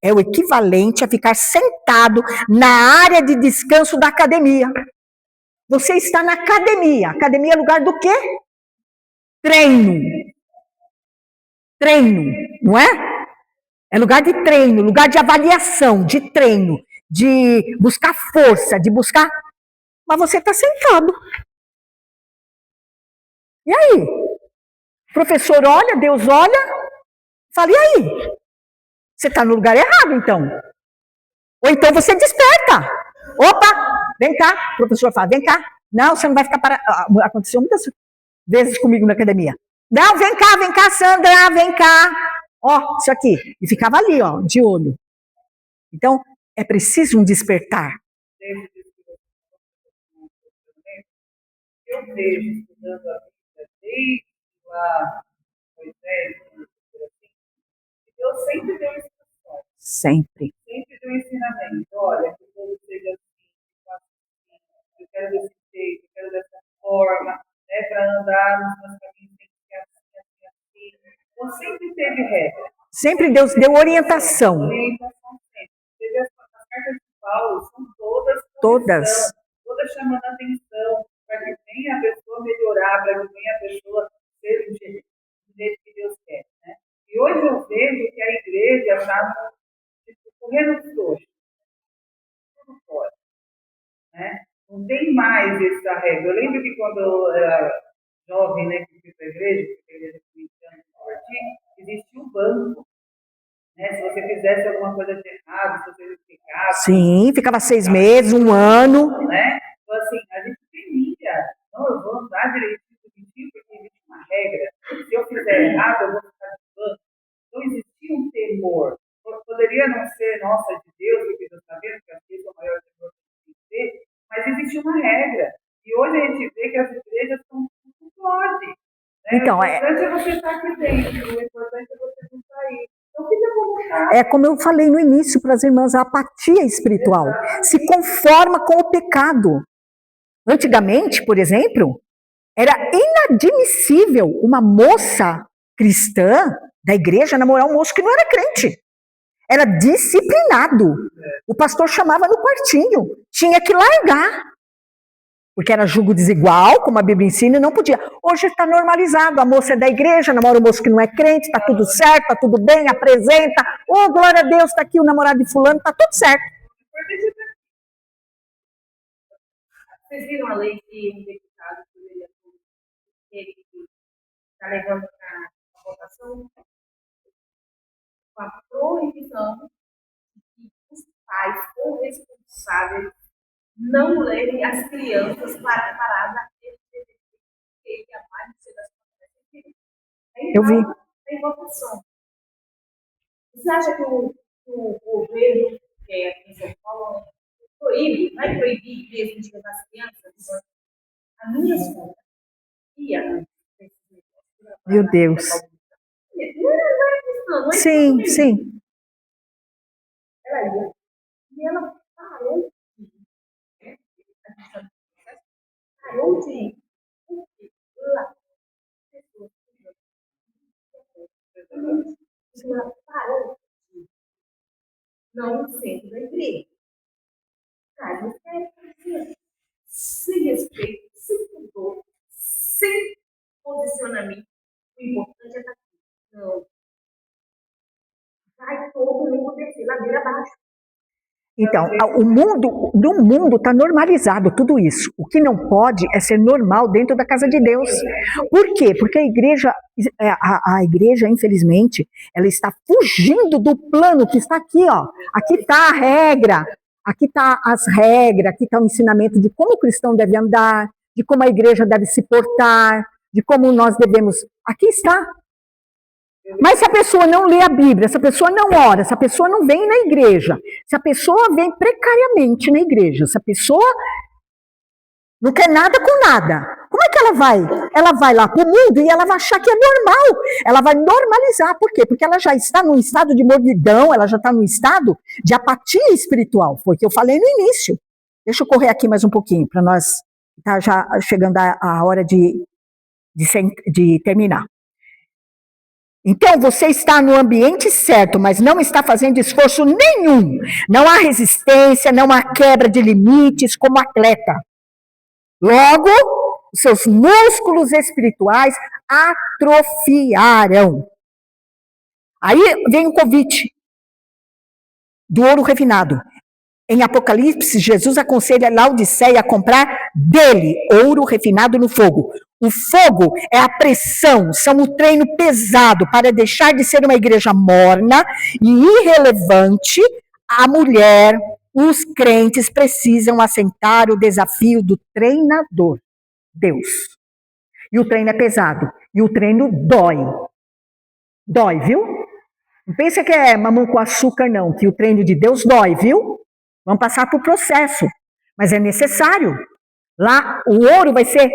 é o equivalente a ficar sentado na área de descanso da academia. Você está na academia. Academia é lugar do quê? Treino. Treino, não é? É lugar de treino, lugar de avaliação, de treino, de buscar força, de buscar. Mas você está sentado. E aí? O professor olha, Deus olha, fala, e aí? Você está no lugar errado, então. Ou então você desperta. Opa, vem cá. O professor fala, vem cá. Não, você não vai ficar parado. Aconteceu muitas vezes comigo na academia. Não, vem cá, Sandra, vem cá. Ó, isso aqui. E ficava ali, ó, de olho. Então, é preciso um despertar. Eu vejo estudando a Bíblia desde lá, Moisés, Deus sempre deu instruções. Sempre. Sempre deu ensinamento. Olha, que tudo seja assim, faça assim, eu quero desse jeito, eu quero dessa forma, né, para andar nos meus caminhos, tem que ser assim. Então, sempre teve regra. Sempre Deus deu orientação. Orientação sempre. Teve as cartas de Paulo, são todas. Todas. Todas chamando a atenção, para que venha a pessoa melhorar, para que venha a pessoa ser do jeito que Deus quer. Né? E hoje eu vejo que a igreja está correndo frouxo. Tudo fora. Né? Não tem mais essa regra. Eu lembro que quando eu era jovem, né, que fui para a igreja cristiana que converti, existia um banco. Né? Se você fizesse alguma coisa de errado, se você ficasse. Sim, ficava 6 meses, 1 ano. Né? Então, assim, a gente temia. Não, eu vou andar direitinho, porque existe uma regra. Se eu fizer errado, eu vou ficar de banco. Então, existia um temor. Poderia não ser, nossa, de Deus, porque Deus está vendo que a gente é o maior temor que tem que ter, mas existia uma regra. E hoje a gente vê que as igrejas estão tudo pode. Né? Então, o importante é você estar aqui dentro, o importante é você não sair. Então, fica como está. É como eu falei no início para as irmãs, a apatia espiritual. Se conforma com o pecado. Antigamente, por exemplo, era inadmissível uma moça cristã da igreja namorar um moço que não era crente. Era disciplinado. O pastor chamava no quartinho. Tinha que largar. Porque era julgo desigual, como a Bíblia ensina, e não podia. Hoje está normalizado. A moça é da igreja, namora um moço que não é crente, está tudo certo, está tudo bem, apresenta. Oh, glória a Deus, está aqui o namorado de fulano, está tudo certo. Vocês viram a lei que um deputado está levando para a votação? Com a proibição de que os pais ou responsáveis não levem as crianças para a parada LGBT, que a mais de das Eu vi. Tem votação. Você acha que o governo, que é aqui em São Paulo, vai proibir mesmo de levar as crianças? A minha escola ia. Meu Deus. Não é Sim, sim. Ela ia. E ela parou de lá. Ela parou de não centro da igreja. Cara, sem respeito, sem pudor, sem posicionamento. O importante é estar aqui. Não. Vai todo mundo descer ladeira abaixo. Então, no mundo está normalizado tudo isso. O que não pode é ser normal dentro da casa de Deus. Por quê? Porque a igreja, infelizmente, ela está fugindo do plano que está aqui, ó. Aqui está a regra, aqui está as regras, aqui está o ensinamento de como o cristão deve andar, de como a igreja deve se portar, de como nós devemos. Aqui está. Mas se a pessoa não lê a Bíblia, se a pessoa não ora, se a pessoa não vem na igreja, se a pessoa vem precariamente na igreja, se a pessoa não quer nada com nada, como é que ela vai? Ela vai lá para o mundo e ela vai achar que é normal. Ela vai normalizar. Por quê? Porque ela já está num estado de morbidão, ela já está num estado de apatia espiritual. Foi o que eu falei no início. Deixa eu correr aqui mais um pouquinho, para nós estar já chegando a hora de terminar. Então, você está no ambiente certo, mas não está fazendo esforço nenhum. Não há resistência, não há quebra de limites como atleta. Logo, os seus músculos espirituais atrofiaram. Aí vem o convite do ouro refinado. Em Apocalipse, Jesus aconselha Laodiceia a comprar dele ouro refinado no fogo. O fogo é a pressão, são o treino pesado para deixar de ser uma igreja morna e irrelevante. A mulher, os crentes precisam aceitar o desafio do treinador, Deus. E o treino é pesado, e o treino dói. Dói, viu? Não pensa que é mamão com açúcar, não, que o treino de Deus dói, viu? Vamos passar por processo, mas é necessário. Lá o ouro vai ser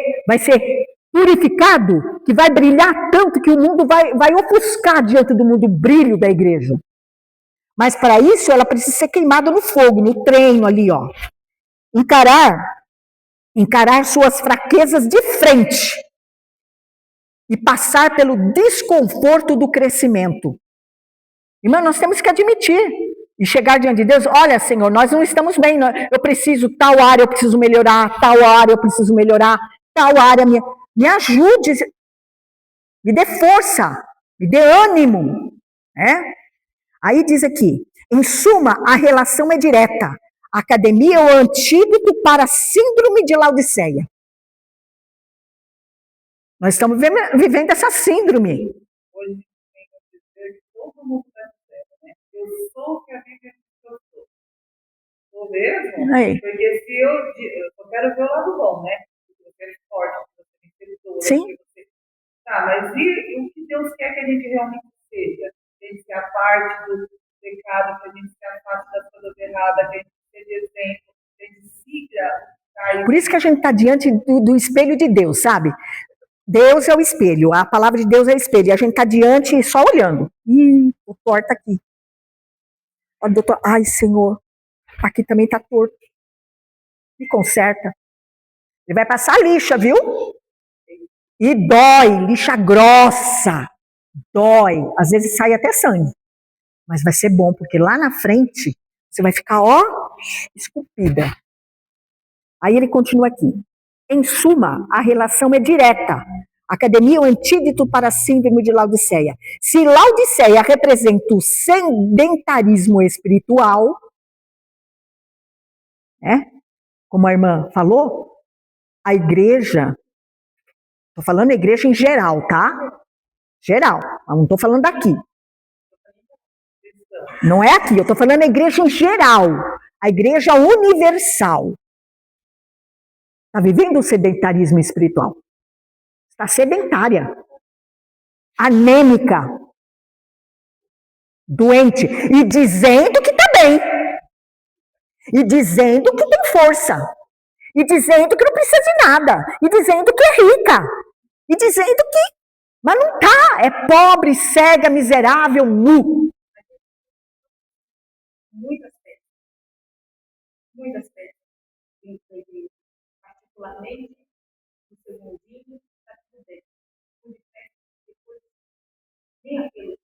purificado, que vai brilhar tanto que o mundo vai ofuscar diante do mundo o brilho da igreja. Mas para isso ela precisa ser queimada no fogo, no treino ali, ó. Encarar suas fraquezas de frente e passar pelo desconforto do crescimento. Irmão, nós temos que admitir e chegar diante de Deus, olha, Senhor, nós não estamos bem, eu preciso, tal área eu preciso melhorar, tal área eu preciso melhorar, tal área, me ajude, me dê força, me dê ânimo, né? Aí diz aqui, em suma, a relação é direta. A academia é o antídoto para a síndrome de Laodiceia. Nós estamos vivendo essa síndrome. Hoje tem que dizer que todo mundo está certo, né? Eu sou o que a Bíblia diz que eu sou. Sou mesmo? Aí. Porque se eu quero ver o lado bom, né? Você é forte, você tem pessoa. Sim. Tá, mas e o que Deus quer que a gente realmente seja? Que a gente se aparte do pecado, que a gente se afaste das coisas erradas, que a gente seja exemplo, que a gente siga. Por isso que a gente está diante do espelho de Deus, sabe? Deus é o espelho, a palavra de Deus é o espelho, e a gente está diante só olhando. Ih, o torto aqui. Olha, doutor, ai, Senhor, aqui também está torto. Me conserta. Ele vai passar lixa, viu? E dói, lixa grossa. Dói. Às vezes sai até sangue. Mas vai ser bom, porque lá na frente você vai ficar, ó, esculpida. Aí ele continua aqui. Em suma, a relação é direta. A academia é o antídoto para a síndrome de Laodiceia. Se Laodiceia representa o sedentarismo espiritual, né? Como a irmã falou, a igreja, estou falando a igreja em geral, tá? Geral, eu não estou falando daqui. Não é aqui, eu estou falando a igreja em geral, a igreja universal. Está vivendo o sedentarismo espiritual. Está sedentária, anêmica, doente, e dizendo que está bem, e dizendo que tem força, e dizendo que não precisa de nada, e dizendo que é rica, e dizendo que... Mas não está, é pobre, cega, miserável, nu. Muitas vezes, particularmente no seu mundinho, está tudo bem. Depois, nem aquilo.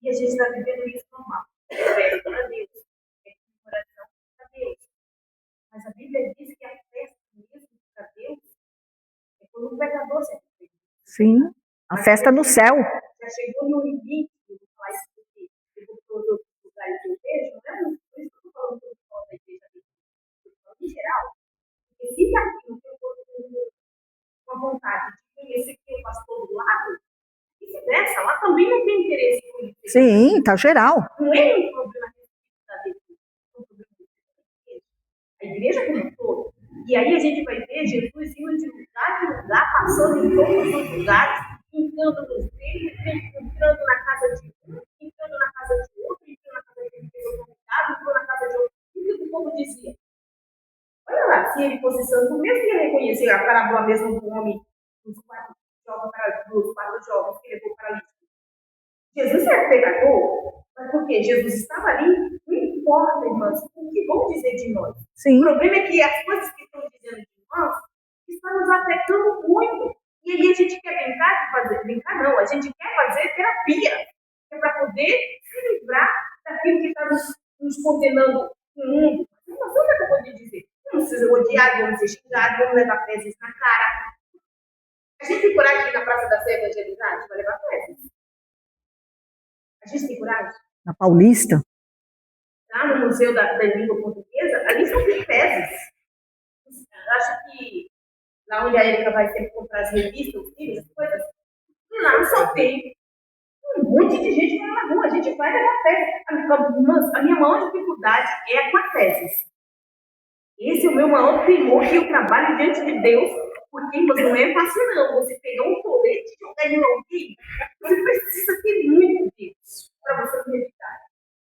E a gente está vivendo isso normal. Fé para Deus, coração para Deus. Mas a Bíblia diz que a festa mesmo para Deus é quando um pecador se arrepende. Sim, a festa no céu. Já chegou no limite, eu vou falar isso porque eu vou todos os lugares vontade de conhecer quem é o pastor do lado, e vice-versa, lá também não tem interesse em conhecer. Sim, tá geral. Não é um problema da igreja, é um problema da igreja. A igreja como um todo. E aí a gente vai ver Jesus indo de lugar em lugar, passando em todos os lugares, entrando nos templos, entrando na casa de um, entrando na casa de outro, entrando na casa de um que foi convidado, entrando na casa de outro. E o que o povo dizia? Olha lá, se ele fosse santo, mesmo que ele reconhecer a parábola mesmo do homem dos 4 jovens que levou para ali. Jesus era pecador, mas por quê? Jesus estava ali, não importa, irmãs, o que vão dizer de nós. Sim. O problema é que as coisas que estão dizendo de nós estão nos afetando muito. E aí a gente quer brincar não, a gente quer fazer terapia, é para poder se livrar daquilo que está nos condenando no mundo. Mas não é o que eu podia dizer. Vamos ser odiados, vamos ser xingados, vamos levar fezes na cara. A gente tem coragem de ir na Praça da Sé evangelizar? A gente vai levar fezes. A gente tem coragem? Na Paulista. Lá no Museu da Língua Portuguesa, ali só tem fezes. Eu acho que lá onde a Erika vai sempre comprar as revistas, os livros, as coisas, lá só tem um monte de gente na rua. A gente vai levar fezes. A minha maior dificuldade é com as fezes. Esse é o meu maior temor que eu trabalho diante de Deus, porque não é fácil não. Você pegar um colete e jogar em alguém, você precisa ter muito Deus para você não evitar.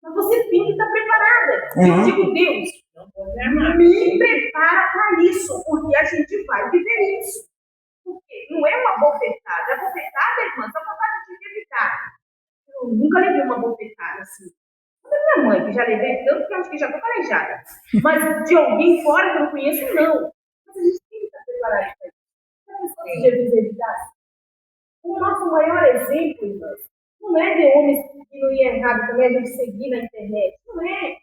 Mas você tem que estar preparada. Eu digo, Deus, me prepara para isso, porque a gente vai viver isso. Porque não é uma bofetada. A bofetada, irmã, dá vontade de evitar. Eu nunca levei uma bofetada assim. Da minha mãe, que já levei tanto que eu acho que já estou calejada. Mas de alguém fora que eu não conheço, não. Mas a gente tem que estar preparado para isso. Se a pessoa de Jesus evitasse. O nosso maior exemplo, irmãs, não é de homens que não ia errado também a gente seguir na internet. Não é.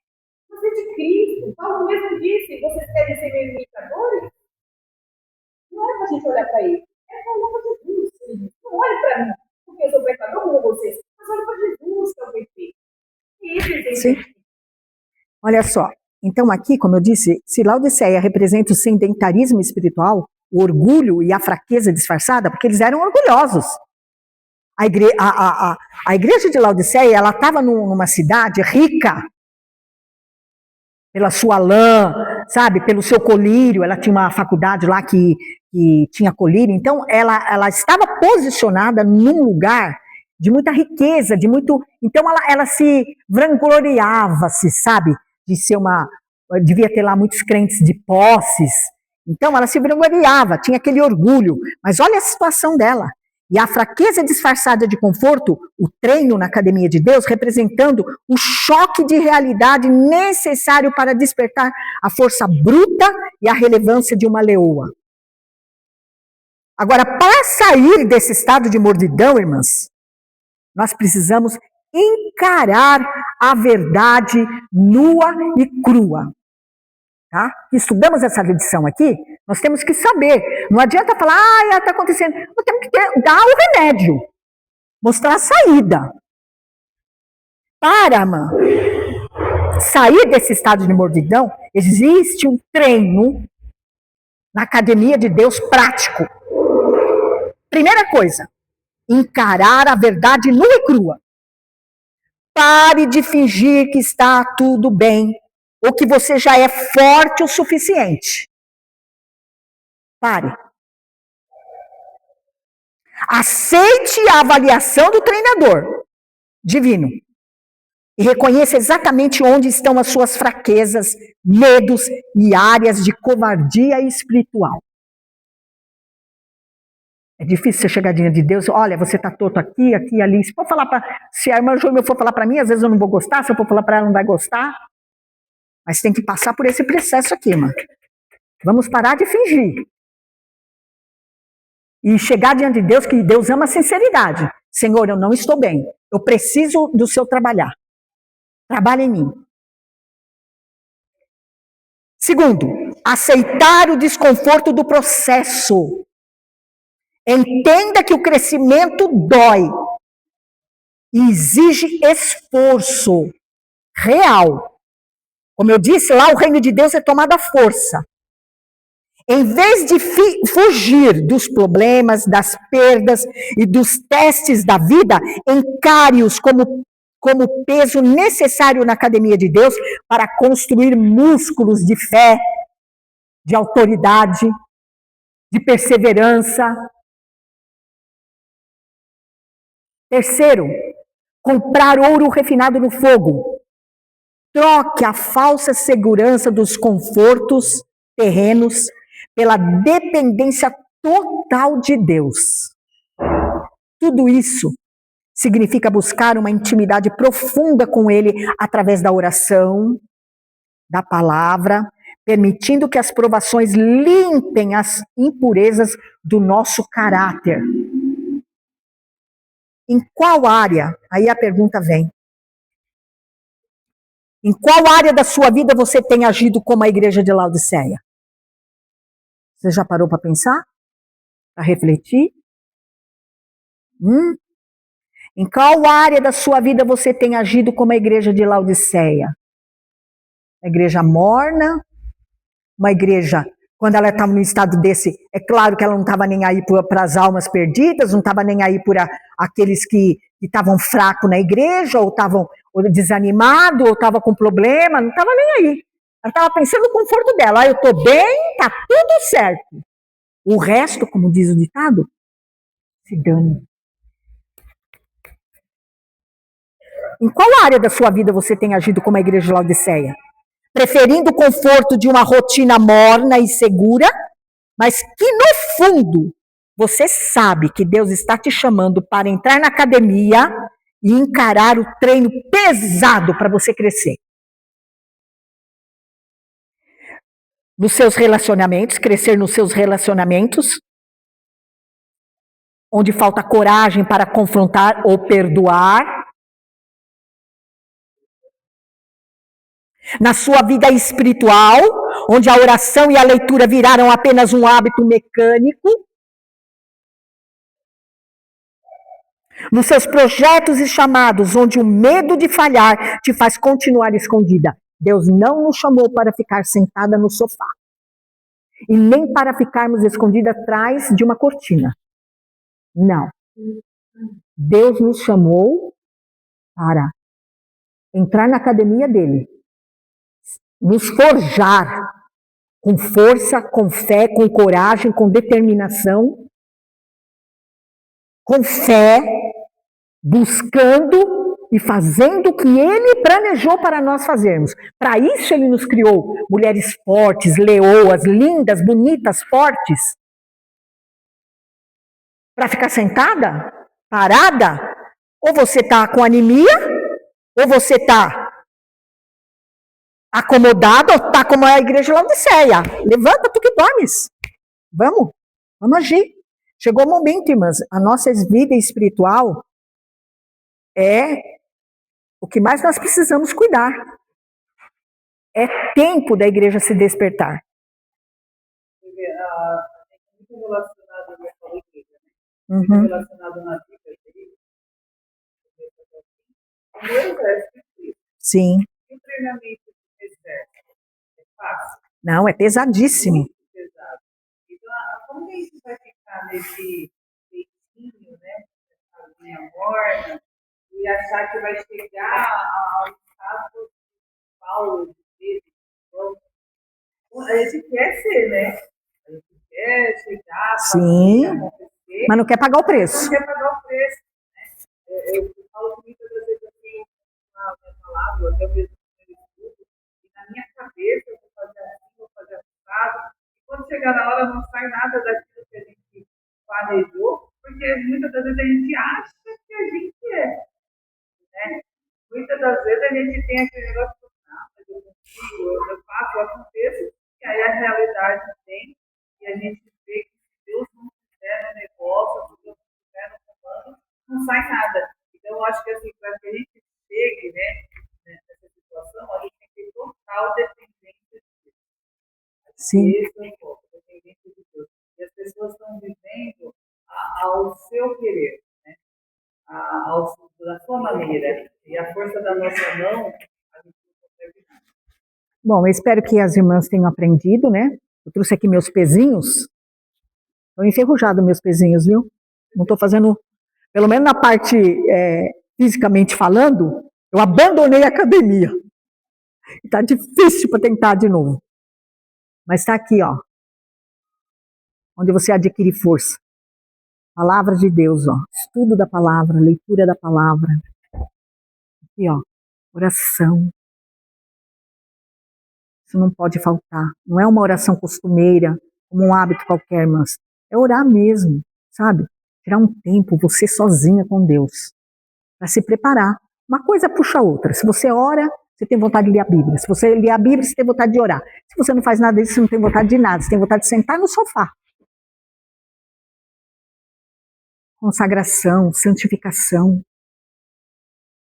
Você é de Cristo. Paulo mesmo disse, vocês querem ser meus imitadores? Não é para a gente olhar para ele. É para olhar para Jesus. Não olhe para mim, porque eu sou pecador como vocês. Mas olhe para Jesus, que é o perfeito. Sim. Olha só, então aqui, como eu disse, se Laodiceia representa o sedentarismo espiritual, o orgulho e a fraqueza disfarçada, porque eles eram orgulhosos. A igreja de Laodiceia, ela estava numa cidade rica, pela sua lã, sabe, pelo seu colírio, ela tinha uma faculdade lá que tinha colírio, então ela estava posicionada num lugar de muita riqueza, então ela se vangloriava-se, sabe, de ser devia ter lá muitos crentes de posses, então ela se vangloriava, tinha aquele orgulho, mas olha a situação dela, e a fraqueza disfarçada de conforto, o treino na academia de Deus, representando o choque de realidade necessário para despertar a força bruta e a relevância de uma leoa. Agora, para sair desse estado de mordidão, irmãs, nós precisamos encarar a verdade nua e crua. Tá? Estudamos essa lição aqui, nós temos que saber. Não adianta falar, está acontecendo. Nós temos que dar o remédio, mostrar a saída. Para, sair desse estado de mordidão, existe um treino na academia de Deus prático. Primeira coisa, encarar a verdade nua e crua. Pare de fingir que está tudo bem, ou que você já é forte o suficiente. Pare. Aceite a avaliação do treinador divino e reconheça exatamente onde estão as suas fraquezas, medos e áreas de covardia espiritual. É difícil você chegar diante de Deus, olha, você está torto aqui, aqui, ali. Se a irmã Júlia for falar para mim, às vezes eu não vou gostar, se eu for falar para ela, não vai gostar. Mas tem que passar por esse processo aqui, irmã. Vamos parar de fingir. E chegar diante de Deus, que Deus ama a sinceridade. Senhor, eu não estou bem. Eu preciso do seu trabalhar. Trabalhe em mim. Segundo, aceitar o desconforto do processo. Entenda que o crescimento dói e exige esforço real. Como eu disse lá, o reino de Deus é tomado à força. Em vez de fugir dos problemas, das perdas e dos testes da vida, encare-os como peso necessário na academia de Deus para construir músculos de fé, de autoridade, de perseverança. Terceiro, comprar ouro refinado no fogo. Troque a falsa segurança dos confortos terrenos pela dependência total de Deus. Tudo isso significa buscar uma intimidade profunda com Ele através da oração, da palavra, permitindo que as provações limpem as impurezas do nosso caráter. Em qual área? Aí a pergunta vem. Em qual área da sua vida você tem agido como a igreja de Laodiceia? Você já parou para pensar? Para refletir? Em qual área da sua vida você tem agido como a igreja de Laodiceia? Uma igreja morna? Uma igreja, quando ela estava num estado desse, é claro que ela não estava nem aí para as almas perdidas, não estava nem aí por aqueles que estavam fracos na igreja, ou estavam desanimados, ou estavam com problema, não estava nem aí. Ela estava pensando no conforto dela. Eu estou bem, está tudo certo. O resto, como diz o ditado, se dane. Em qual área da sua vida você tem agido como a igreja de Laodiceia? Preferindo o conforto de uma rotina morna e segura, mas que no fundo você sabe que Deus está te chamando para entrar na academia e encarar o treino pesado para você crescer. Nos seus relacionamentos, crescer nos seus relacionamentos, onde falta coragem para confrontar ou perdoar. Na sua vida espiritual, onde a oração e a leitura viraram apenas um hábito mecânico. Nos seus projetos e chamados, onde o medo de falhar te faz continuar escondida. Deus não nos chamou para ficar sentada no sofá. E nem para ficarmos escondidas atrás de uma cortina. Não. Deus nos chamou para entrar na academia dele. Nos forjar com força, com fé, com coragem, com determinação, com fé, buscando e fazendo o que Ele planejou para nós fazermos. Para isso Ele nos criou mulheres fortes, leoas, lindas, bonitas, fortes. Para ficar sentada, parada, ou você está com anemia, ou você está acomodado, ou está como a igreja de Laodiceia. Levanta, tu que dormes. Vamos agir. Chegou o momento, irmãs, a nossa vida espiritual é o que mais nós precisamos cuidar. É tempo da igreja se despertar. Muito relacionado com a igreja, né? Muito relacionado na Bíblia, o meu exército é Cristo. Sim. E o treinamento do exército é fácil? Não, é pesadíssimo. Muito pesado. Então, como que a gente vai ficar nesse peitinho, né? Nessa linha morna, e achar que vai chegar ao estado de Paulo, de Pedro? A gente quer ser, né? A gente quer chegar, Sim, acontecer, mas não quer pagar o preço. não quer pagar o preço. Né? Eu falo que muitas das vezes eu tenho uma palavra, até mesmo no estudo, e na minha cabeça eu vou fazer assim, vou fazer assado, e quando chegar na hora não sai nada daquilo que a gente planejou, porque muitas das vezes a gente acha que a gente é. Né? Muitas das vezes a gente tem aquele negócio, mas eu consigo, eu faço, eu aconteço, e aí a realidade vem, e a gente vê que se Deus não fizer no negócio, se Deus não fizer no comando, não sai nada. Então, eu acho que assim, para que a gente chegue, né, nessa situação, a gente tem que ter total dependência de Deus. Sim. Esse é o foco, dependência de Deus. E as pessoas estão vivendo ao seu querer, né? Da sua maneira. E a força da nossa mão, a gente não consegue nada. Bom, eu espero que as irmãs tenham aprendido, né? Eu trouxe aqui meus pezinhos. Estão enferrujados meus pezinhos, viu? Não estou fazendo, pelo menos na parte fisicamente falando, eu abandonei a academia. Está difícil para tentar de novo. Mas está aqui, ó. Onde você adquire força. Palavra de Deus, ó. Estudo da palavra, leitura da palavra. Aqui, ó. Oração. Isso não pode faltar. Não é uma oração costumeira, como um hábito qualquer, mas é orar mesmo, sabe? Tirar um tempo, você sozinha com Deus, para se preparar. Uma coisa puxa a outra. Se você ora, você tem vontade de ler a Bíblia. Se você lê a Bíblia, você tem vontade de orar. Se você não faz nada disso, você não tem vontade de nada. Você tem vontade de sentar no sofá. Consagração, santificação.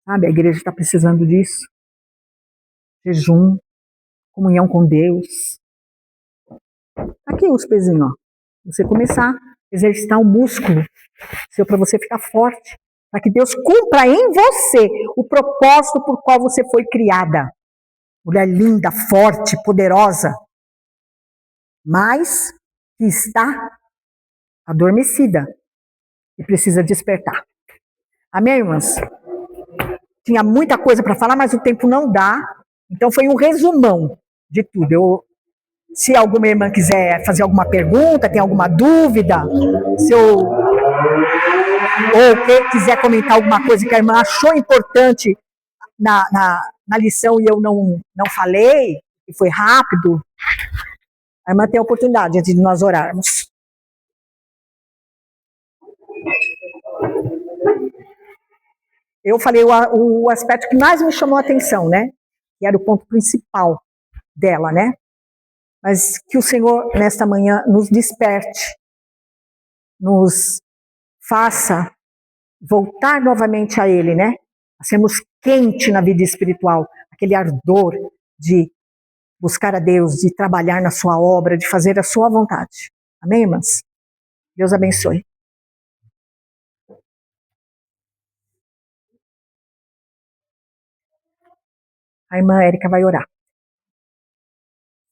Sabe, a igreja está precisando disso. Jejum, comunhão com Deus. Aqui os pezinhos, ó. Você começar a exercitar o músculo para você ficar forte. Para que Deus cumpra em você o propósito por qual você foi criada. Mulher linda, forte, poderosa. Mas que está adormecida e precisa despertar. Amém, irmãs? Tinha muita coisa para falar, mas o tempo não dá. Então foi um resumão de tudo. Se alguma irmã quiser fazer alguma pergunta, tem alguma dúvida, ou quiser comentar alguma coisa que a irmã achou importante na lição e eu não falei, e foi rápido, a irmã tem a oportunidade antes de nós orarmos. Eu falei o aspecto que mais me chamou a atenção, né? Que era o ponto principal dela, né? Mas que o Senhor, nesta manhã, nos desperte, nos faça voltar novamente a Ele, né? A sermos quente na vida espiritual, aquele ardor de buscar a Deus, de trabalhar na sua obra, de fazer a sua vontade. Amém, irmãs? Deus abençoe. A irmã Érica vai orar.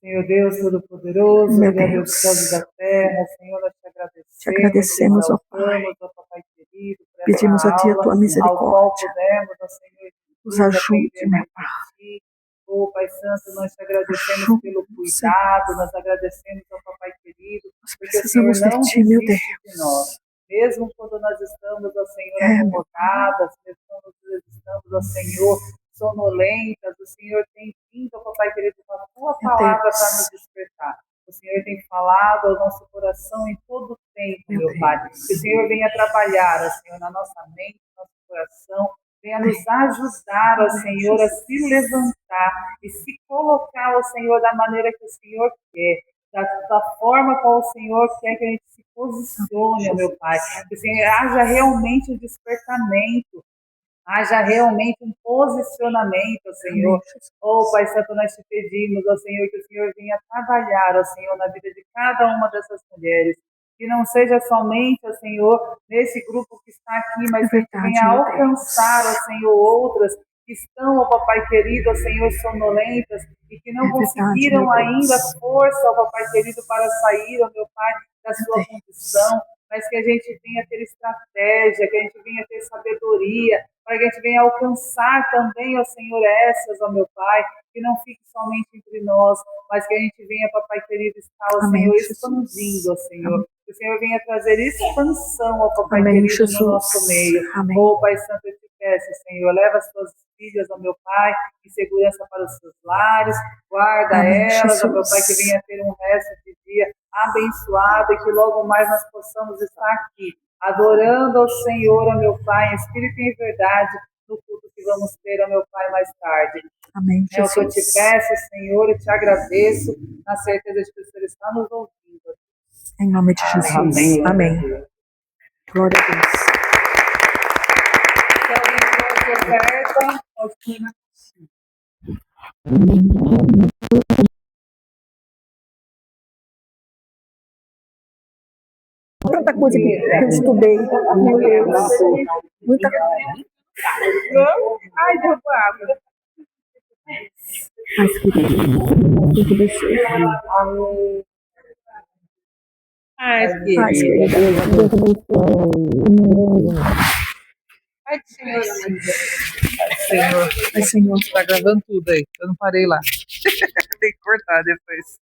Senhor Deus Todo-Poderoso, Meu Deus Deus. dos céus e da terra, Senhor, nós te agradecemos. Te agradecemos, ó Pai. Ó Papai querido, por Pedimos essa a Ti a aula, Tua ao qual misericórdia. pudemos, ó Senhor, Nos ajude, aprender meu mais Pai. de Ti. Ó Pai Santo, nós te agradecemos Ajude, pelo Senhor. cuidado, nós agradecemos, ó Papai querido, Nós porque o Senhor precisamos de não Ti, meu desiste Deus. de nós. Mesmo quando nós estamos, ó Senhor, Meu acomodadas, mesmo quando nós estamos, ó Senhor, sonolentas, o Senhor tem vindo, ó Papai querido, com a Tua palavra para nos despertar. O Senhor tem falado ao nosso coração em todo o tempo, meu Pai. Que o Senhor venha trabalhar, ó Senhor, na nossa mente, no nosso coração, venha nos ajudar, ó Senhor, a se levantar e se colocar, ó Senhor, da maneira que o Senhor quer, da forma qual o Senhor quer que a gente se posicione, ó meu Pai. Que o Senhor haja realmente um despertamento, haja realmente um posicionamento, Senhor. Oh, Pai Santo, nós te pedimos, ó Senhor, que o Senhor venha trabalhar, ó Senhor, na vida de cada uma dessas mulheres. Que não seja somente, ó Senhor, nesse grupo que está aqui, mas que venha alcançar, ó Senhor, outras que estão, ó Papai querido, ó Senhor, sonolentas e que não conseguiram ainda força, ó Papai querido, para sair, ó meu Pai, da sua condição. Mas que a gente venha ter estratégia, que a gente venha ter sabedoria, para que a gente venha alcançar também, ó Senhor, essas, ó meu Pai, que não fique somente entre nós, mas que a gente venha, Papai querido, estar, ó Senhor, expandindo, ó Senhor. Que o Senhor venha trazer expansão, ó Papai querido, no nosso meio. Ó Pai Santo, eu te peço, Senhor, leva as tuas filhas, ó meu Pai, em segurança para os seus lares, guarda elas, ó meu Pai, que venha ter um resto de dia abençoado e que logo mais nós possamos estar aqui, adorando ao Senhor, ó meu Pai, em espírito e em verdade, no culto que vamos ter, ó meu Pai, mais tarde. Amém, É o que eu te peço, Senhor, e te agradeço, na certeza de que o Senhor está nos ouvindo. Em nome de Jesus. Amém. Amém. Glória a Deus. Se alguém for oferta, Tanta coisa que eu estudei, meu Deus. Muita coisa. ai, derrubou água. Mas que Deus abençoe. Ai, Paz, querida. querida. Ai, Senhor. Ai, Senhor. Ai, Senhor. Tá gravando tudo aí. Eu não parei lá. Tem que cortar depois.